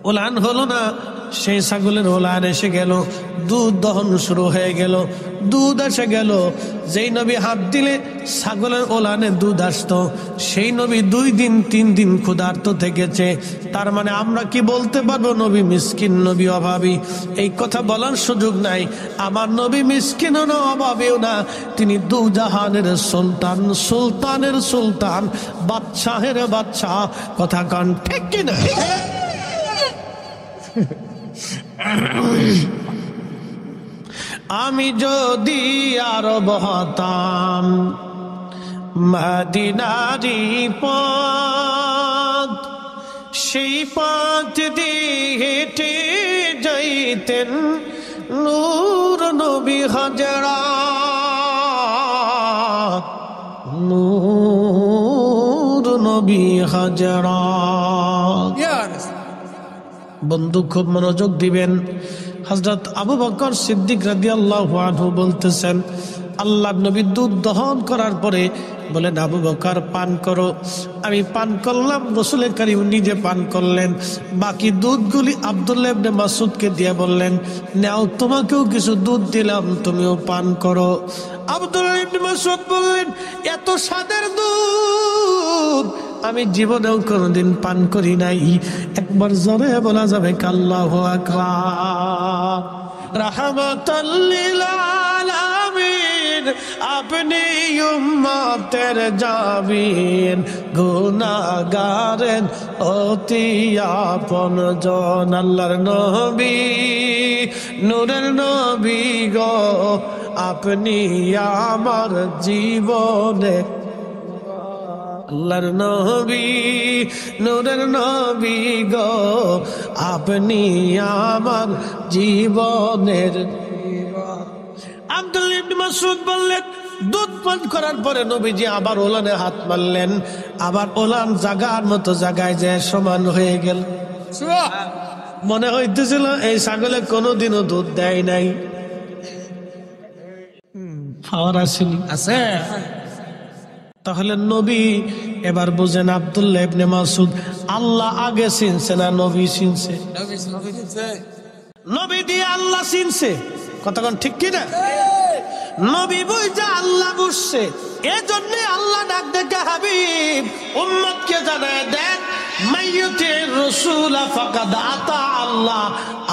ওলান হলো না সেই ছাগলের ওলান এসে গেল দুধ দহন শুরু হয়ে গেল দুধ এসে গেল যেই নবী হাত দিলে ছাগলের ওলানে দুধ আসতো সেই নবী 2 দিন 3 দিন ক্ষুধার্ত থেকেছে তার মানে আমরা কি বলতে পারবো নবী মিসকিন নবী অভাবী এই কথা বলার সুযোগ নাই আমার নবী মিসকিনও না অভাবীও না তিনি দুজাহানের সুলতান সুলতানের সুলতান বাদশাহের বাদশাহ কথা কান ঠিক কিনা আমি যদি আরব হতাম মদিনারি পথ সেই পথ দিয়ে হেঁটে যাইতেন নূর নবী হযরত নূর নবী হযরত বন্ধু খুব মনোযোগ দিবেন হযরত আবু বকর সিদ্দিক রাদিয়াল্লাহু আনহু বলতেছেন আল্লাহর নবী দুধ দহন করার পরে বলেন আবু বকর পান করো আমি পান করলাম রাসূল করিম নিজে পান করলেন বাকি দুধগুলি আব্দুল্লাহ ইবনে মাসউদকে দিয়ে বললেন নাও তোমাকেও কিছু দুধ দিলাম তুমিও পান করো আব্দুল্লাহ ইবনে মাসউদ বললেন এত স্বাদের দুধ আমি জীবনেও কোনোদিন পান করি নাই। একবার জোরে বলা যাবে আল্লাহু আকবার। রাহমাতাল লিল আলামিন, আপনি উম্মতের জামিন, গুনাহগারের অতি আপনজন। আল্লাহর নবী, নূরের নবী গো, আপনি আমার জীবনে। আল্লাহর নবী, নূরের নবী গো, আপনি আমার জীবনের। আব্দুল্লাহ ইবনে মাসউদ বললেন, দুধ পান করার পরে নবীজি আবার ওলানে হাত মারলেন, আবার ওলান জাগার মতো জায়গায় যায় সমান হয়ে গেল। মনে হইতেছিল এই ছাগলে কোনোদিনও দুধ দেয় নাই। খাওয়ার আসেনি আছে। তাহলে নবী এবার বুঝেন আব্দুল্লাহ ইবনে মাসউদ আল্লাহ আগে চিনছে না নবী চিনছে? নবী দিয়ে আল্লাহ চিনছে। কতক্ষণ ঠিক কিনা? নবী বুঝছে আল্লাহ বুঝছে, এজন্য আল্লাহ ডাক দেখে হাবিব উম্মতকে জানায় দেন, মাইয়ুতির রাসূল ফাকাদ আতা আল্লাহ।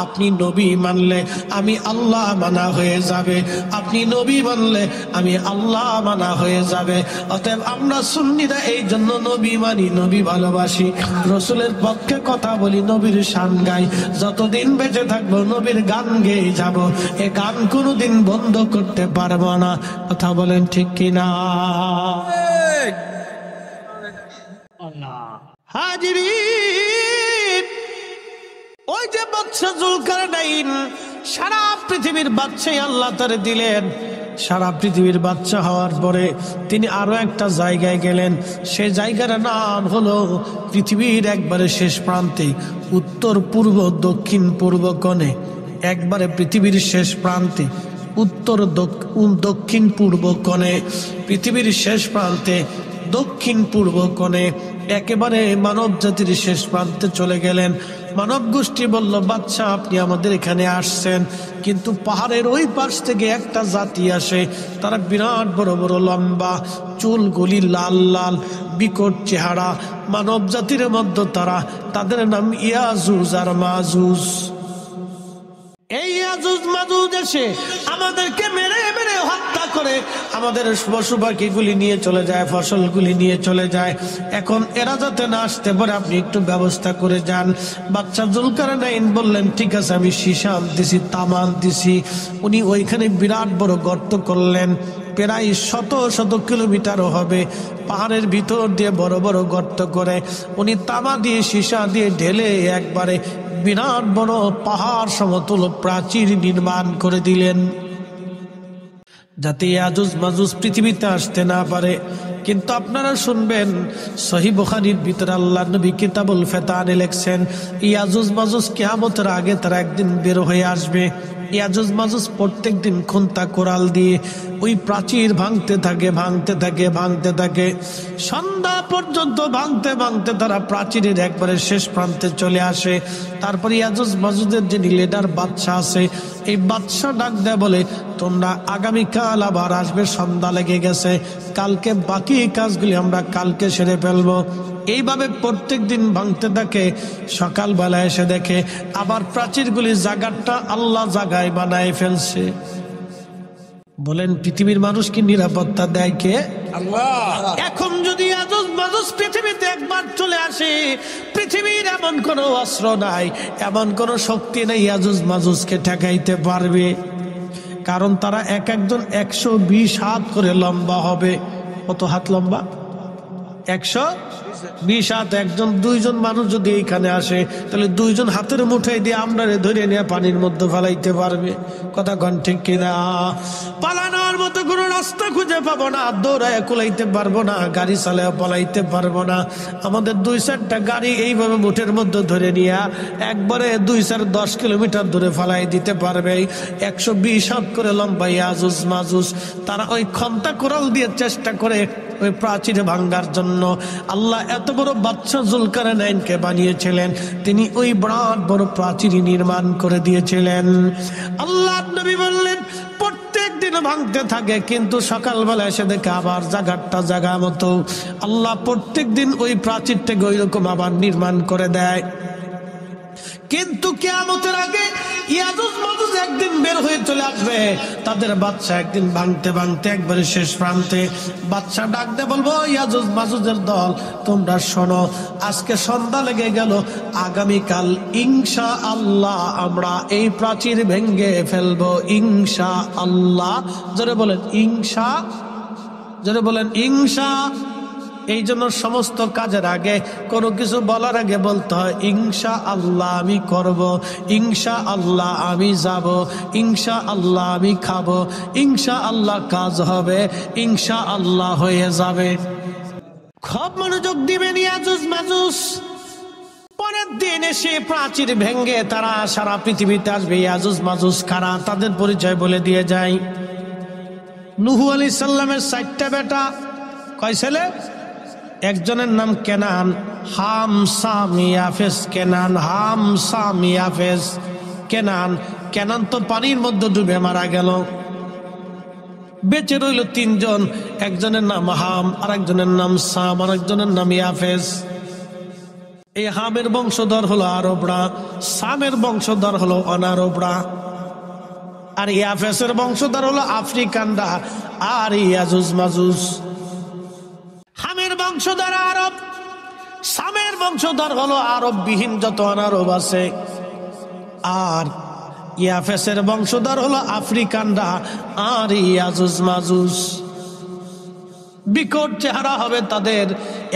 আপনি নবী মানলে আমি আল্লাহ মানা হয়ে যাবে, আপনি নবী মানলে আমি আল্লাহ মানা হয়ে যাবে। অতএব আমরা সুন্নিরা এই জন্য নবী মানি, নবী ভালোবাসি, রসুলের পক্ষে কথা বলি, নবীর শান গাই। যতদিন বেঁচে থাকবো নবীর গান গেয়ে যাব, এ গান কোনোদিন বন্ধ করতে পারবো না। কথা বলেন ঠিক কিনা? হাজিরিন, ওই যে বাদশা জুলকারনাইন সারা পৃথিবীর বাদশাই আল্লাহ তারে দিলেন। সারা পৃথিবীর বাদশা হওয়ার পরে তিনি আরো একটা জায়গায় গেলেন। সেই জায়গার নাম হলো পৃথিবীর একবারে শেষ প্রান্তে, উত্তর পূর্ব দক্ষিণ পূর্ব কোণে, একবারে পৃথিবীর শেষ প্রান্তে, উত্তর দক্ষিণ পূর্ব কোণে, পৃথিবীর শেষ প্রান্তে দক্ষিণ পূর্ব কোণে, একেবারে মানব জাতির শেষ প্রান্তে চলে গেলেন। মানব গোষ্ঠী বলল, বাদশা আপনি আমাদের এখানে আসছেন, কিন্তু পাহাড়ের ওই পাশ থেকে একটা জাতি আসে, তারা বিরাট বড় বড় লম্বা, চুলগুলি লাল লাল, বিকট চেহারা, মানব জাতির মধ্যে তারা, তাদের নাম ইয়াজুজ আর মাজুজ। এই ইয়াজুজ মাজুজ এসে আমাদেরকে মেরে মেরে হত্যা করে আমাদের পশু পাখিগুলি নিয়ে চলে যায়, ফসলগুলি নিয়ে চলে যায়। এখন এরা যাতে না আসতে পারে আপনি একটু ব্যবস্থা করে যান। বাদশা জুলকারনাইন বললেন, ঠিক আছে, আমি সীসা আনতেছি, তামা আনতেছি। উনি ওইখানে বিরাট বড় গর্ত করলেন, প্রায় শত শত কিলোমিটারও হবে, পাহাড়ের ভিতর দিয়ে বড় বড় গর্ত করে উনি তামা দিয়ে সীসা দিয়ে ঢেলে একবারে বিরাট বড় পাহাড় সমতুল প্রাচীর নির্মাণ করে দিলেন, যাতে ইয়াজুজ মাজুজ পৃথিবীতে আসতে না পারে। কিন্তু আপনারা শুনবেন, সহিহ বুখারীর ভিতরে আল্লাহর নবী কিতাবুল ফিতানে লেখছেন, ইয়াজুজ মাজুজ কিয়ামতের আগে তারা একদিন বের হয়ে আসবে। ইয়াজুজ মাজুজ প্রত্যেক দিন খুন্তা কোরাল দিয়ে ওই প্রাচীর ভাঙতে থাকে, ভাঙতে থাকে, ভাঙতে থাকে, সন্ধ্যা পর্যন্ত ভাঙতে ভাঙতে তারা প্রাচীরের একবারে শেষ প্রান্তে চলে আসে। তারপরে ইয়াজুজ মাজুজের যে লিডার বাদশা আছে, এই বাদশা ডাক দেয়, বলে, তোমরা আগামীকাল আবার আসবে, সন্ধ্যা লেগে গেছে, কালকে বাকি কাজগুলি আমরা কালকে সেরে ফেলবো। এইভাবে প্রত্যেক দিন ভাঙতে থাকে। সকালবেলা এসে দেখে আবার প্রাচীরগুলি জায়গাটা আল্লাহ জায়গায় বানায় ফেলছে। বলেন, পৃথিবীর মানুষ কি নিরাপত্তা দেয় কে? আল্লাহ। এখন যদি ইয়াজুজ মাজুজ পৃথিবীতে একবার চলে আসে, পৃথিবীর এমন কোন অস্ত্র নাই, এমন কোন শক্তি নেই ইয়াজুজ মাজুজকে ঠেকাইতে পারবে। কারণ তারা এক একজন 120 হাত করে লম্বা হবে। কত হাত লম্বা? 120 হাত। একজন দুইজন মানুষ যদি এইখানে আসে, তাহলে দুইজন হাতের মুঠাই দিয়ে আমরা ধরে নিয়ে পানির মধ্যে ফেলাইতে পারবে। কথা কন ঠিক কিনা? পালানোর মতো কোনো রাস্তা খুঁজে পাবো না, দৌড়ায় কুলাইতে পারবো না, গাড়ি চালায় পালাইতে পারবো না। আমাদের 2-4টা গাড়ি এইভাবে মুঠের মধ্যে ধরে নিয়ে একবারে 2-4-10 কিলোমিটার দূরে ফেলাই দিতে পারবে। 120 হাত করে লম্বা ইয়াজুজ মাজুজ, তারা ওই খন্তা কোরাল দিয়ে চেষ্টা করে ওই প্রাচীরে ভাঙ্গার জন্য। আল্লাহ এত বড় বাদশা জুলকারনাইনকে বানিয়েছিলেন, তিনি ওই বিরাট বড় প্রাচীর নির্মাণ করে দিয়েছিলেন। আল্লাহ নবী বললেন, প্রত্যেক দিন ভাঙতে থাকে, কিন্তু সকালবেলা এসে দেখে আবার জায়গাটা জায়গা মতো। আল্লাহ প্রত্যেক দিন ওই প্রাচীরটাকে ওই রকম আবার নির্মাণ করে দেয়। কিন্তু কিয়ামতের আগে ইয়াজুজ মাজুজ একদিন বের হয়ে চলে আসবে। তাদের বাচ্চা একদিন ভাঙতে ভাঙতে একবারে শেষ প্রান্তে বাচ্চা ডাক দিয়ে বলবো, ইয়াজুজ মাজুজের দল তোমরা শোনো, আজকে সন্ধ্যা লেগে গেল, আগামীকাল ইনশা আল্লাহ আমরা এই প্রাচীর ভেঙ্গে ফেলবো, ইনশা আল্লাহ। জোরে বলেন ইনশা, জোরে বলেন ইনশা। এই জন্য সমস্ত কাজের আগে কোনো কিছু বলার আগে বলতে হয় ইনশা আল্লাহ আমি করব, ইনশা আল্লাহ আমি যাব, ইনশা আল্লাহ আমি খাবো, ইনশা আল্লাহ কাজ হবে, ইনশা আল্লাহ হয়ে যাবে। খুব মনোযোগ দিবেন। ইয়াজুজ মাজুজ পরের দিন এসে প্রাচীর ভেঙ্গে তারা সারা পৃথিবীতে আসবে। ইয়াজুজ মাজুজ কারা, তাদের পরিচয় বলে দিয়ে যায়। নূহ আলাইহিস সালামের 4টা বেটা। কয় ছেলে? একজনের নাম কেনান, হাম সাম ইয়াফেস। কেনান, হাম সাম ইয়াফেস। কেনান, কেনান তো পানির মধ্যে ডুবে মারা গেল। বেঁচে রইল 3 জন, একজনের নাম হাম, আর একজনের নাম সাম, আর একজনের নাম ইয়াফেস। এই হামের বংশধর হলো আরবরা, সামের বংশধর হলো অনারবরা, আর ইয়াফেসের বংশধর হলো আফ্রিকানরা আর ইয়াজুজ মাজুজ। হামের বংশধর আরব, সামের বংশধর হলো আরব বিহীন যত অনারব আছে, আর ইয়াফেসের বংশধর হলো আফ্রিকানরা আর ইয়াজুজ মাজুজ। বিকট চেহারা হবে তাদের,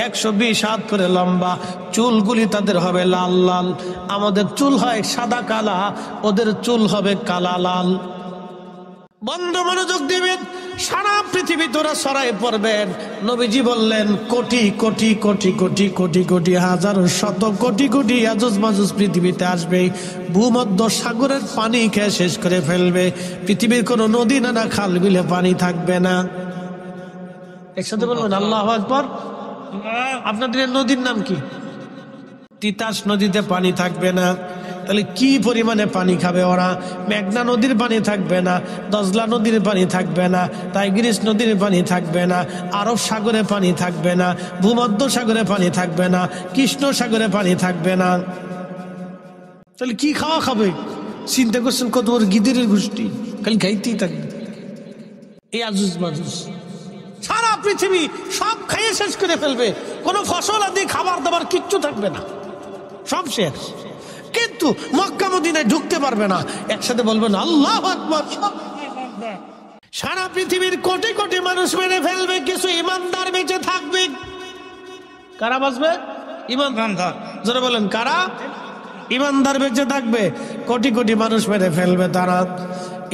120 হাত করে লম্বা, চুলগুলি তাদের হবে লাল লাল। আমাদের চুল হয় সাদা কালা, ওদের চুল হবে কালা লাল। বন্ধ মনোযোগ দিবেন, সারা পৃথিবী তোরা ছড়াই পড়বেন। নবীজি বললেন কোটি কোটি কোটি কোটি কোটি কোটি হাজারো শত কোটি কোটি ইয়াজুজ মাজুজ পৃথিবীতে আসবে। ভূমধ্য সাগরের পানি খেয়ে শেষ করে ফেলবে। পৃথিবীর কোনো নদী নালা খাল বিলে পানি থাকবে না। একসাথে বলবেন আল্লাহু আকবার। আপনাদের নদীর নাম কি? তিতাস নদীতে পানি থাকবে না। তাহলে কি পরিমাণে পানি খাবে ওরা? মেঘনা নদীর পানি থাকবে না, দজলা নদীর পানি থাকবে না, টাইগ্রিস নদীর পানি থাকবে না, আরব সাগরে পানি থাকবে না, ভূমধ্য সাগরে পানি থাকবে না, কৃষ্ণ সাগরে পানি থাকবে না। তাহলে কি খাওয়া খাবে? চিন্তা করছেন কত বড় গিদিরের গোষ্ঠী, খালি খাইতেই থাকবে। এই আজুজ মাজুজ সারা পৃথিবী সব খাইয়ে শেষ করে ফেলবে। কোনো ফসল আদি খাবার দাবার কিচ্ছু থাকবে না, সব শেষ। কিন্তু মক্কা মদিনায় ঢুকতে পারবে না। একসাথে বলবেন আল্লাহু আকবার। সারা পৃথিবীর কোটি কোটি মানুষ মেরে ফেলবে, কিছু ইমানদার বেঁচে থাকবে। কারা বাঁচবে? ইমানদার। যারা বলেন কারা? ইমানদার বেঁচে থাকবে। কোটি কোটি মানুষ মেরে ফেলবে তারা।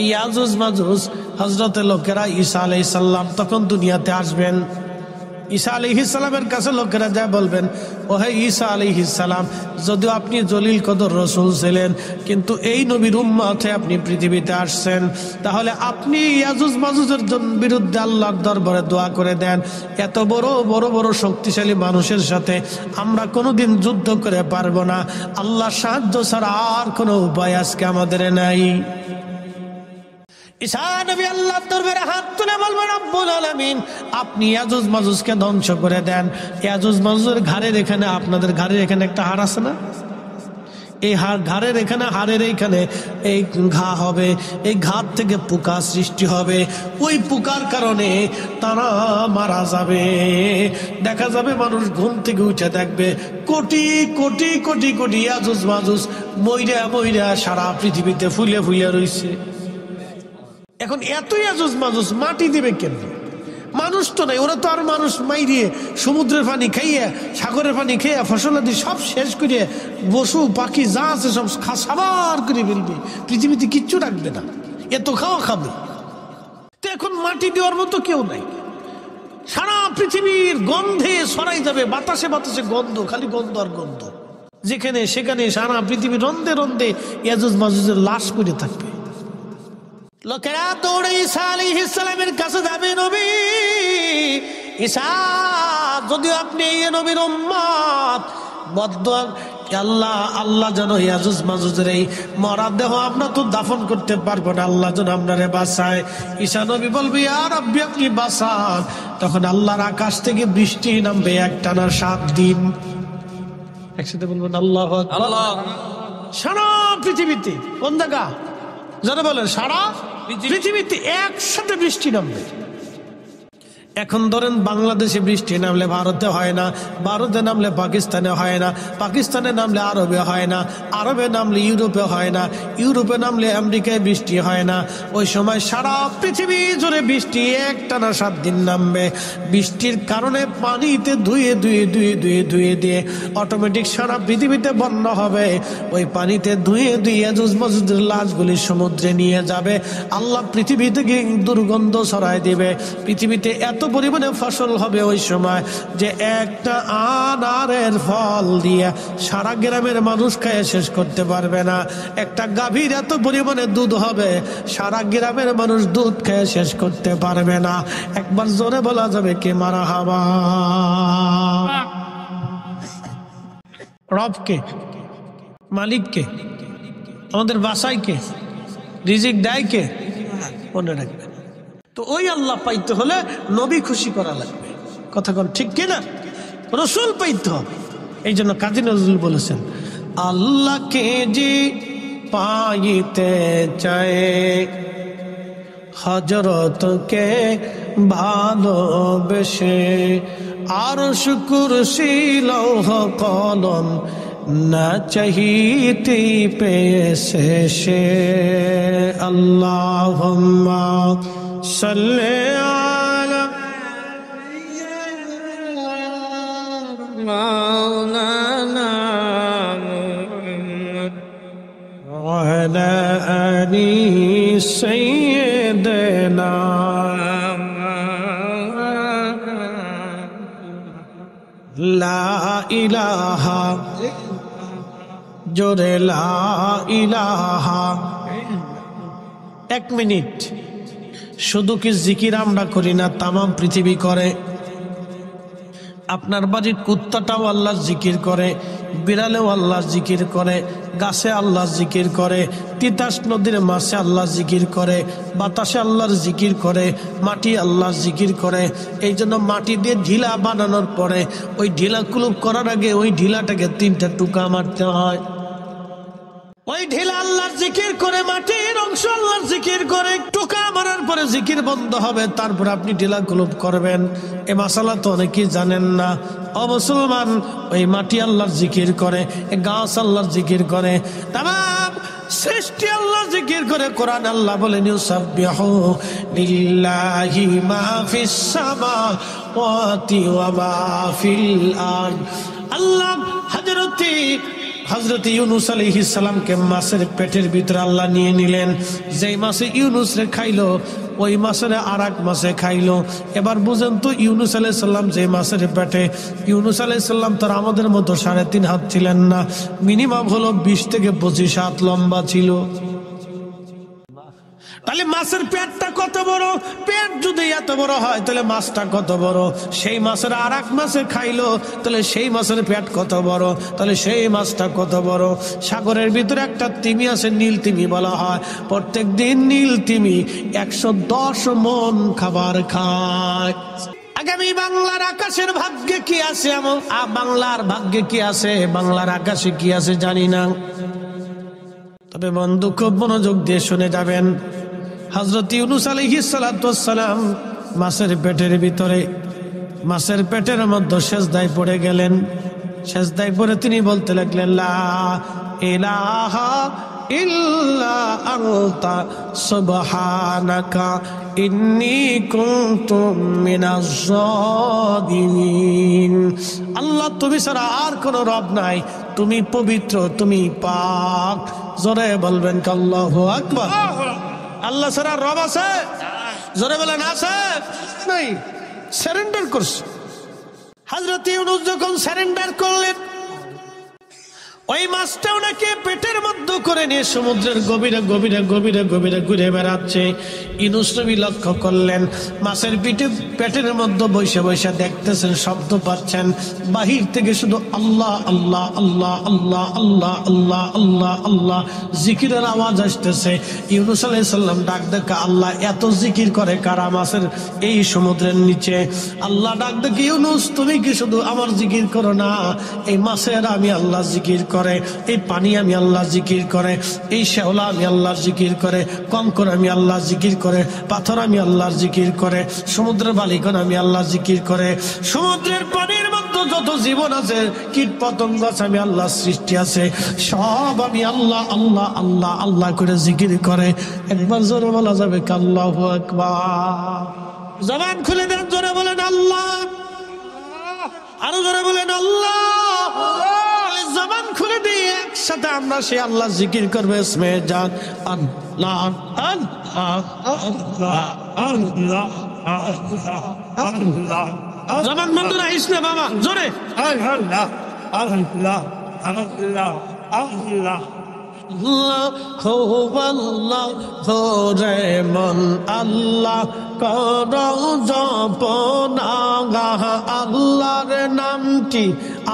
ইয়াজুজ মাজুজ হযরতের লোকেরা ঈসা আলাইহিস সালাম তখন দুনিয়াতে আসবেন। ঈসা আলাইহিস সালামের কাছে লোকেরা যা বলবেন, ও হে ঈসা আলাইহিস সালাম, যদিও আপনি জলিল কদর রাসূল ছিলেন, কিন্তু এই নবীর উম্মত হয়ে আপনি পৃথিবীতে আসছেন, তাহলে আপনি ইয়াজুজ মাজুজের বিরুদ্ধে আল্লাহর দরবারে দোয়া করে দেন। এত বড় বড় বড় শক্তিশালী মানুষের সাথে আমরা কোনোদিন যুদ্ধ করে পারবো না। আল্লাহ সাহায্য ছাড়া আর কোনো উপায় আজকে আমাদের নাই। ঈসা নবী আল্লাহর দরবারে হাত তুলে বলবেন, রব্বুল আলামিন, আপনি ইয়াজুজ মাজুজকে ধ্বংস করে দেন। ইয়াজুজ মাজুজের ঘাড়ের এখানে, আপনাদের ঘাড়ের এখানে একটা হাড় আছে না? এই ঘাড়ের এখানে, হাড়ের এইখানে এই ঘা হবে, এই ঘাত থেকে পোকা সৃষ্টি হবে। ওই পোকার কারণে তারা মারা যাবে। দেখা যাবে মানুষ ঘুম থেকে উঠে দেখবে কোটি কোটি কোটি কোটি ইয়াজুজ মাজুজ মইরা মইরা সারা পৃথিবীতে ফুলে ফুলে রয়েছে। এখন এত ইয়াজুজ মাজুজ মাটি দিবে কেন? মানুষ তো নাই, ওরা তো আর মানুষ মাইরিয়ে সমুদ্রের পানি খাইয়ে, সাগরের পানি খেয়ে, ফসলাদি সব শেষ করে, পশু পাখি যা আছে সব সাবার করে ফেলবে, পৃথিবীতে কিচ্ছু রাখবে না, এত খাওয়া খাবে। তো এখন মাটি দেওয়ার মতো কেউ নাই। সারা পৃথিবীর গন্ধে ছড়াই যাবে, বাতাসে বাতাসে গন্ধ, খালি গন্ধ আর গন্ধ। যেখানে সেখানে সারা পৃথিবী রন্ধে রন্ধে ইয়াজুজ মাজুজের লাশ পড়ে থাকবে। লোকেরা দৌড়ে ঈসা আলাইহিস সালামের কাছে যাবে, নবী ঈসা, যদিও আপনি এই নবীর উম্মত, বদদোয়া আল্লাহ আল্লাহ যেন ইয়াজুজ মাজুজের এই মরা দেহ আমরা তো দাফন করতে পারবো না, আল্লাহ যেন আপনারে বাঁচায়। ঈসা নবী বলবি আর রব্বি আপনি বাঁচান, তখন আল্লাহর আকাশ থেকে বৃষ্টি নামবে একটানা 7 দিন। একসাথে বলবেন আল্লাহু আকবার। সারা পৃথিবীতে কোন জায়গা যারা বলেন সারা পৃথিবীতে একসাথে বৃষ্টি নামবে। এখন ধরেন বাংলাদেশে বৃষ্টি নামলে ভারতে হয় না, ভারতে নামলে পাকিস্তানে হয় না, পাকিস্তানে নামলে আরবে হয় না, আরবে নামলে ইউরোপে হয় না, ইউরোপে নামলে আমেরিকায় বৃষ্টি হয় না। ওই সময় সারা পৃথিবী জুড়ে বৃষ্টি একটানা 7 দিন নামবে। বৃষ্টির কারণে পানিতে ধুয়ে ধুয়ে ধুয়ে ধুয়ে ধুয়ে দিয়ে অটোমেটিক সারা পৃথিবীতে বন্যা হবে। ওই পানিতে ধুয়ে ধুয়ে ইয়াজুজ মাজুজের লাশগুলি সমুদ্রে নিয়ে যাবে। আল্লাহ পৃথিবী থেকে দুর্গন্ধ ছড়ায় দিবে। পৃথিবীতে এত পরিমাণে ফসল হবে ওই সময় যে একটা আনারের ফল দিয়ে সারা গ্রামের মানুষ খেয়ে শেষ করতে পারবে না। একটা গাভীর এত পরিমাণে দুধ হবে সারা গ্রামের মানুষ দুধ খেয়ে শেষ করতে পারবে না। একবার জোরে বলা যাবে কে মারহাবা। রবকে, মালিককে, আমাদের বাসায় কে, রিজিক দেয় কে, মনে রাখবে। তো ওই আল্লাহ পাইতে হলে নবী খুশি করা লাগবে। কথা কোন ঠিক কিনা? রসুল পাইতে হবে। এই জন্য কাজী নজরুল বলেছেন, আল্লাহকে যে পাইতে চায় হযরতকে ভালোবেসে, আরশ কুরসি লৌহ কলম না চাহিতে পেয়েছে সে। আল্লাহুম্মা সাল্লি আলা মাওলানা মুহাম্মদ ওয়া আলা আলি সাইয়্যিদিনা লা ইলাহা, জোরে লা ইলাহা। 1 মিনিট শুধু কি জিকির আমরা করি না, তামাম পৃথিবী করে। আপনার বাড়ির কুত্তাটাও আল্লাহর জিকির করে, বিড়ালেও আল্লাহর জিকির করে, গাছে আল্লাহর জিকির করে, তিতাস নদীর মাছে আল্লাহর জিকির করে, বাতাসে আল্লাহর জিকির করে, মাটি আল্লাহর জিকির করে। এই জন্য মাটি দিয়ে ঢিলা বানানোর পরে ওই ঢিলা কুলুপ করার আগে ওই ঢিলাটাকে 3টা টুকা মারতে হয়। ওই ঢিলা আল্লাহর জিকির করে, মাটির অংশ আল্লাহর জিকির করে, টুকা মারার পরে জিকির বন্ধ হবে, তারপর আপনি ঢিলা কুলুপ করবেন। এ মাসালা তো অনেকেই জানেন না। ও মুসলমান, ওই মাটি আল্লাহর জিকির করে, এ গাছ আল্লাহর জিকির করে, তামাম সৃষ্টি আল্লাহর জিকির করে। কোরআন আল্লাহ বলেন ইউসাব্বিহু লিল্লাহি মা ফিস সামাওয়াতি ওয়া মা ফিল আরদ। আল্লাহ হযরত ইউনূস আলাইহিস সালামকে মাছের পেটের ভিতরে আল্লাহ নিয়ে নিলেন। যেই মাছে ইউনূস রে খাইলো ওই মাছের আরেক মাছে খাইলো। এবার বুঝেন তো, ইউনূস আলাইহিস সালাম যে মাছের পেটে, ইউনূস আলাইহিস সালাম তার আমাদের মতো 3.5 হাত ছিলেন না, মিনিমাম হলো 20 থেকে 25 হাত লম্বা ছিল। তাহলে মাছের পেটটা কত বড়? পেট যদি এত বড় হয় তাহলে মাছটা কত বড়? সেই মাছের আরেক মাছে খাইলো, তাহলে সেই মাছের পেট কত বড়, তাহলে সেই মাছটা কত বড়? সাগরের ভিতরে একটা তিমি আছে, নীল তিমি বলা হয়। প্রত্যেক দিন নীল তিমি 110 মণ খাবার খায়। আগামী বাংলার আকাশের ভাগ্যে কি আছে, বাংলার ভাগ্যে কি আছে, বাংলার আকাশে কি আছে জানি না। তবে বন্ধু খুব মনোযোগ দিয়ে শুনে যাবেন। হযরত ইউনূস আলাইহিস সালাতু ওয়াস সালাম মাছের পেটের ভিতরে, মাছের পেটের মধ্যে সেজদায় পড়ে গেলেন। সেজদায় পড়ে তিনি বলতে লাগলেন, লা ইলাহা ইল্লা আনতা সুবহানাকা ইন্নী কুনতু মিনাজ জালিমিন। আল্লাহ তুমি ছাড়া আর কোনো রব নাই, তুমি পবিত্র, তুমি পাক। জোরে বলবেন আল্লাহু আকবার। আল্লাহ ছাড়া রব আছে? জোরে বলেন আছে? নাই, সারেন্ডার করছে। হযরত ইউনূস যখন সারেন্ডার করলেন, ওই মাছটা ওনাকে পেটের মধ্যে করে নিয়ে সমুদ্রের গভীরে গভীরে গভীরে গভীরে ঘুরে বেড়াচ্ছে। ইউনূস নবী লক্ষ্য করলেন মাছের পেটের মধ্যে বসে বসে দেখতেছেন, শব্দ পাচ্ছেন বাহির থেকে শুধু আল্লাহ আল্লাহ আল্লাহ আল্লাহ আল্লাহ আল্লাহ আল্লাহ আল্লাহ জিকিরের আওয়াজ আসতেছে। ইউনূস আলাইহিস সালাম ডাক দেখে, আল্লাহ এত জিকির করে কারা মাছের এই সমুদ্রের নিচে? আল্লাহ ডাক দেখে, ইউনূস তুমি কি শুধু আমার জিকির করো না, এই মাছের আমি আল্লাহ জিকির করে, এই পানি আমি আল্লাহ জিকির করে, এই শেওলা আমি আল্লাহর জিকির করে, কঙ্কর আমি আল্লাহ জিকির করে, পাথর আমি আল্লাহর জিকির করে, সমুদ্রের বালিকণ আমি আল্লাহ জিকির করে, সমুদ্রের পানির মধ্যে যত জীবন আছে, কীট পতঙ্গ আছে, আমি আল্লাহর সৃষ্টি আছে, সব আমি আল্লাহ আল্লাহ আল্লাহ আল্লাহ করে জিকির করে। একবার জোরে বলা যাবে কি আল্লাহু আকবার? জবান খুলে দেন, জোরে বলেন আল্লাহ, আরো জোরে বলেন আল্লাহ। জবান খুলে দিয়ে একসাথে আমরা সে আল্লাহ জিকির করবে। ইসমে জান আল্লাহ আল্লাহ আল্লাহ আল্লাহ আল্লাহ। জবান বন্ধ রাখিস না বাবা, জোরে আল্লাহ আল্লাহ আল্লাহ আল্লাহ। আল্লাহ ভোরে মন আল্লাহ কর জপনা, আল্লাহর নামটি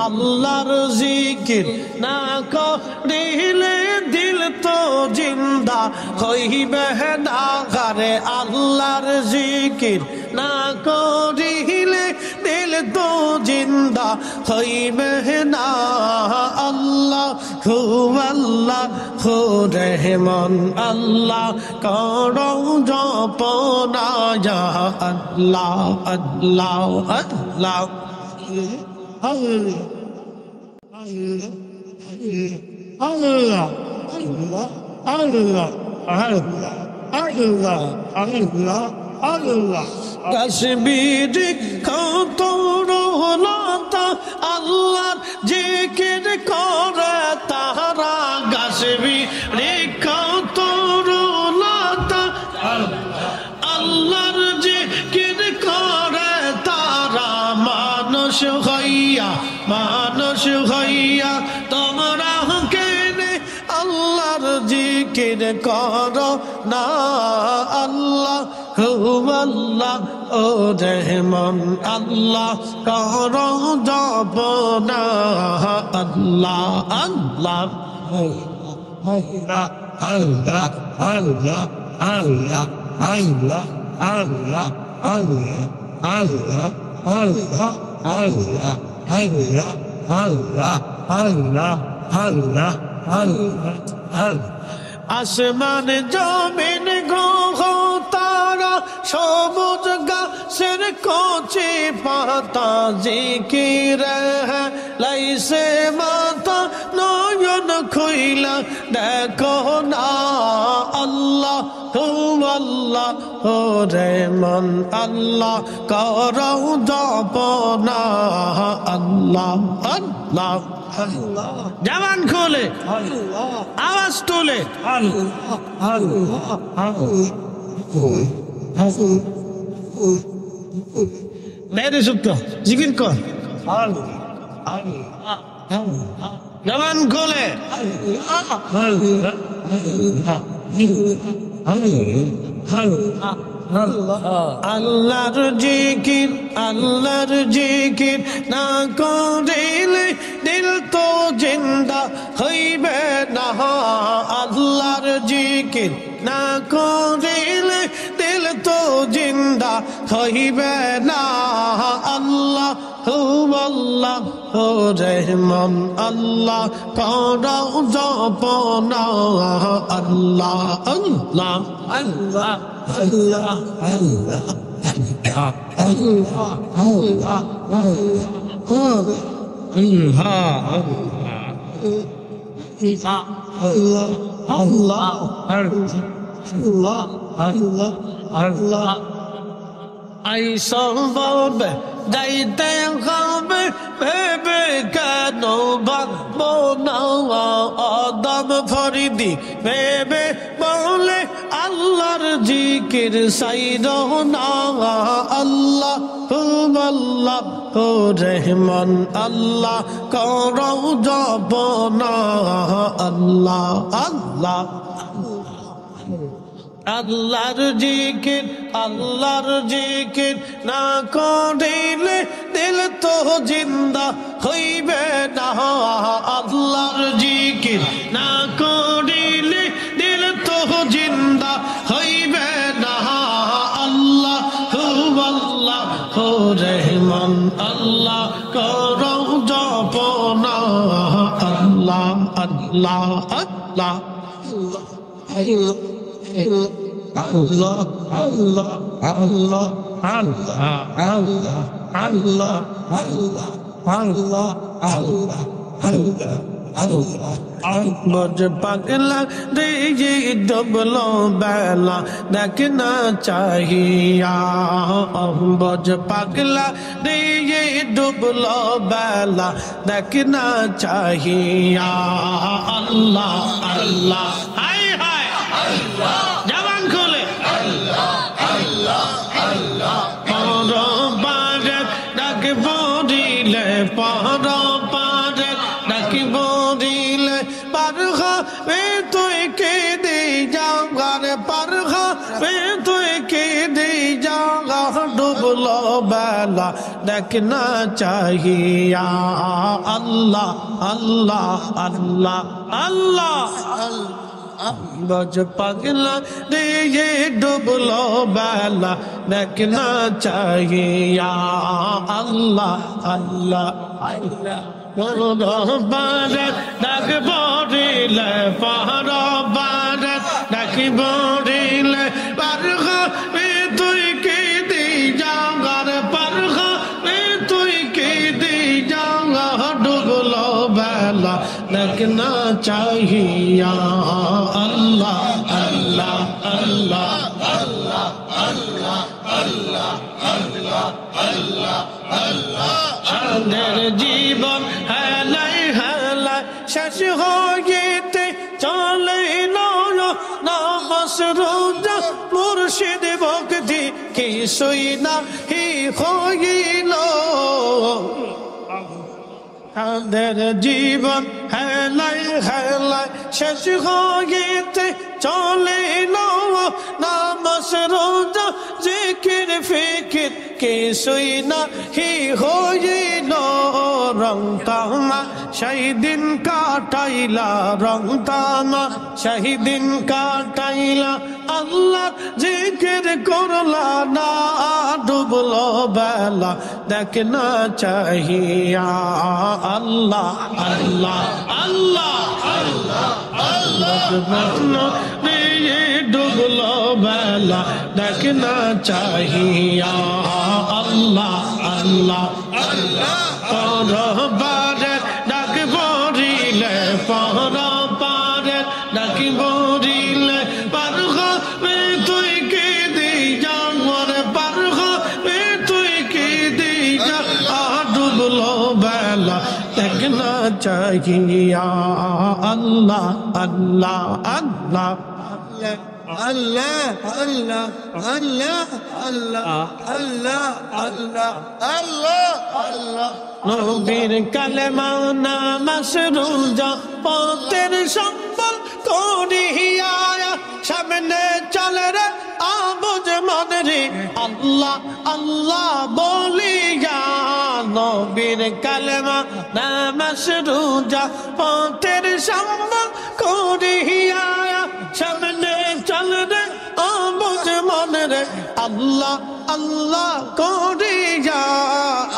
আল্লাহর জিকির না করিলে দিল তো জিন্দা হইবে না। ঘরে আল্লাহর জিকির না করিলে দিল তো জিন্দা হইবে না। আল্লাহ হু আল্লাহ হু রহমান আল্লাহ কর জপনা, আল্লাহ আল্লাহ আল্লাহ আল্লাহ আল্লাহ আল্লাহ আল্লাহ আল্লাহ। কাশ্মীরি কৌতরলতা আল্লাহর জিকির করে তাহারা, কাশ্মীরি কৌতরলতা আল্লাহর জিকির করে তারা। মানুষ হইয়া তোমরা কেনে আল্লাহর জিকির করো না। আল্লাহ হু আল্লাহ ও রহমান আল্লাহ করো জপনা, আল্লাহ আল্লাহ আল্লাহ আল্লাহ আল্লাহ আল্লাহ আল্লাহ আল্লাহ আল্লাহ আল্লাহ আল্লাহ আল্লাহ আল্লাহ আল্লাহ আল্লাহ আল্লাহ আল্লাহ আল্লাহ। আসমান জমিন গ্রহ তারা সবুজ গাছের কচি পাতা জিকির লাইছে মাতা নয়ন খুইলা দেখো না। আল্লাহ হু আল্লাহ হু রহমান আল্লাহ করো জপনা, আল্লাহ আল্লাহ আল্লাহ। জবান খোলে আওয়াজ তোলে মেরে সুপ্ত জিকির কর, জবান খোলে আল্লাহর জিকির না করিলে দিল তো জিন্দা হইবে না। আল্লাহর জিকির না করিলে দিল তো জিন্দা হইবে না। আল্লাহ হু আল্লাহ হু রহমান আল্লাহ করো জপনা, আল্লাহ আল্লাহ আল্লাহ আল্লাহ আল্লাহ আল্লাহ আল্লাহ আল্লাহ আল্লাহ আল্লাহ। আই সব যাইতে হবে ভেবে কেন ভাববো না আদম ফরিদি ভেবে বলে আল্লাহর জিকির সাইর না আল্লাহ আল্লাহ ও রহমান আল্লাহ করো জপ না আল্লাহ আল্লাহ আল্লাহর জিকির না করিলে দিল তো জিন্দা হইবে না আল্লাহর জিকির না করিলে দিল তো জিন্দা হইবে না আল্লাহ আল্লাহ হো রহমান আল্লাহ করো জপ না আল্লাহ আল্লাহ আল্লাহ Allah, Allah, Allah, Allah, Allah, Allah, Allah, Allah, Allah, Allah. বজ পাগলা রে ডুবলো বেলা দেখ না চাহিয়া বজ পাগলা রে ডুবলো বেলা দেখ না চাহিয়া আল্লাহ আল্লাহ হায় হায় জবান খুলে পরবারে ডাক বরিলে পরবারে ডাক বরিলে পারখা বে তুই কে দে যাওয়ার পারখা বে তুই কে দে যাওয়া ডুবলো বেলা দেখ না চাহিয়া আল্লাহ আল্লাহ আল্লাহ আল্লাহ বজ পাগলা রে ডুবলো বেলা দেখ না চাহিয়া আল্লাহ আল্লাহ আল্লাহ পরবারে ডাক বরিলে পরবারে ডাক বরিলে পারখা বে তুই কে দি যাওয়ার পারখা বে তুই কে দি যাওয়া ডুবলো বেলা দেখ না চাহিয়া আল্লাহ আল্লাহ আল্লাহ আল্লাহ আল্লাহ আল্লাহ আল্লাহ আল্লাহ আল্লাহ আমাদের জীবন হেলাই হেলাই শেষ হইতে চলে নামাজ রোজা মুর্শিদ ভক্তি কিছুই না হইল আমাদের জীবন হেলাই হেলাই শেষ হইতে চলে নামাজ রোজা জিকির ফিকির কিছুই না হইল রং তামা সেই দিন কাটাইলা রং তামা সেই দিন কাটাইলা আল্লাহ জিকির করলা না ডুবলো বেলা দেখ না চাহিয়া আল্লাহ আল্লাহ আল্লাহ আল্লাহ আল্লাহ ডুবলো বেলা দেখ না চাহিয়া আল্লাহ আল্লাহ আল্লাহ পরবারে ডাক বরিলে পরবারে ডাক বরিলে পারখা বে তুই কে দি যাওয়ার পারখা বে তুই কে দি যা ডুবলো বেলা দেখ না চাহিয়া আল্লাহ আল্লাহ আল্লাহ Allah, Allah, Allah, Allah, Allah, Allah, Allah, Allah. নবীর কালেমা নামাজ রোজা পথের সম্বল করিয়া সামনে চলে রে আবুজ মন রে আল্লাহ আল্লাহ বলিয়া নবীর কালেমা নামাজ রোজা পথের সম্বল করিয়া সামনে চলে রে আবুজ মন রে আল্লাহ আল্লাহ করিয়া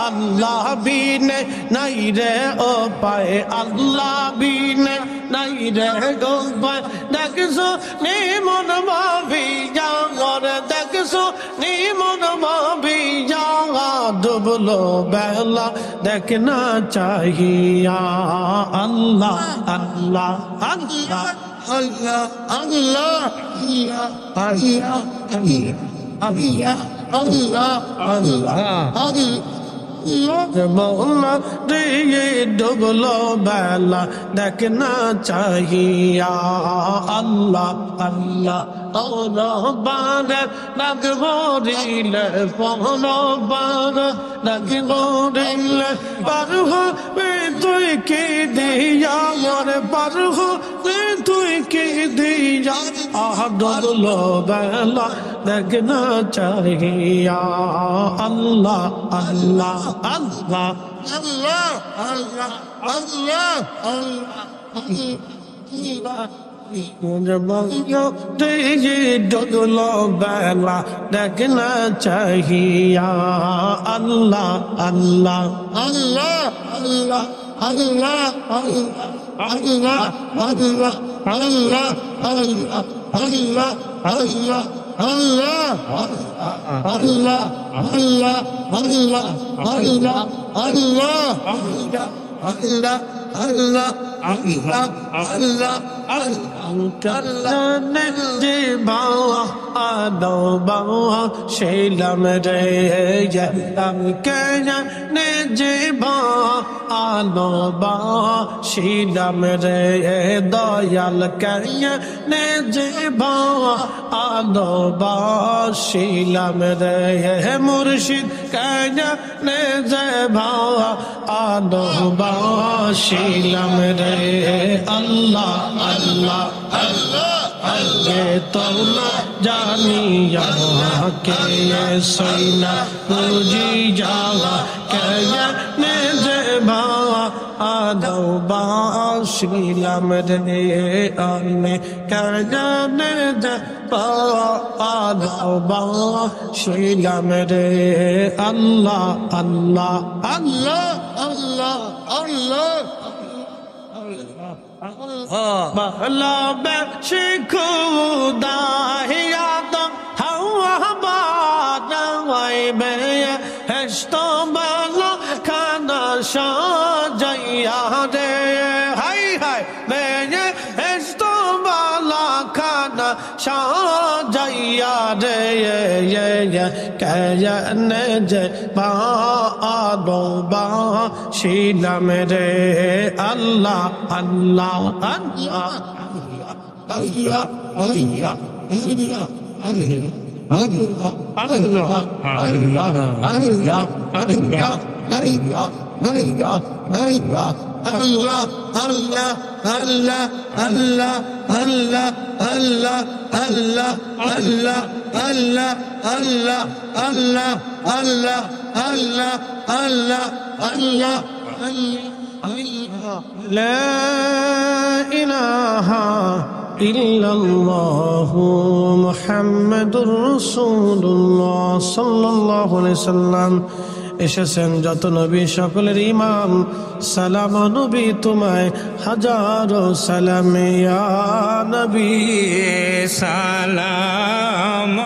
আল্লাহ বিনে নাই রে ও পায়ে আল্লাহ বিনে নাই রে ও পায়ে দেখছো নি মন ভাবি যাওয়ার দেখছো নি মন ভাবি যাওয়া ডুবলো বেলা দেখ না চাহিয়া আল্লাহ আল্লাহ আল্লাহ Allah, Allah, Allah, Allah, Allah, Allah, Allah, মৌলা রে ডুবলো বেলা দেখনা চাহিয়া আল্লাহ আল্লাহ বারে ডাক ভরিলে বারে ডাক ভরিলে পার হবে তুই কি দিয়া মরে পার হবে তুই কি দিয়া ডুবলো বেলা দেখনা চাহিয়া আল্লাহ আল্লাহ আল্লাহ আল্লাহ আল্লাহ আল্লাহ আল্লাহ ডুবলো বেলা দেখনা চাহিয়া আল্লাহ আল্লাহ আল্লাহ আল্লাহ আল্লাহ আল্লাহ আল্লাহ আল্লাহ আল্লাহ আল্লাহ আল্লাহ Allah, Allah, Allah, Allah, Allah, Allah, Allah, Allah, Allah, Allah, Allah, ne bawa ado bawa shelam re am kenya ne bawa ado bawa shelam re doyal kenya ne bawa ado bawa shelam re murshid kenya ne bawa ado bawa shelam re Allah Allah Allah Allah तौला जानिया के सोना तुझी जावा कया ने जेबा आदौबा शिलम रे आने कया ने जेबा आदौबा शिलम रे अल्लाह अल्लाह अल्लाह अल्लाह अल्लाह महला खुदा यादम हवा बाद हेस्तो बाला खाना शाजया रे हाय हाय मैं हेस्तो बाला खाना शाजया रे ये कहन जे बा आदो बा शीलम रे अल्लाह अल्लाह अल्लाह अल्लाह अल्लाह لا إله إلا الله محمد رسول الله صلى الله عليه وسلم এসেছেন যত নবী সকলের ইমাম সালাম নবী তোমায় হাজারো সালাম ইয়া নবী সালাম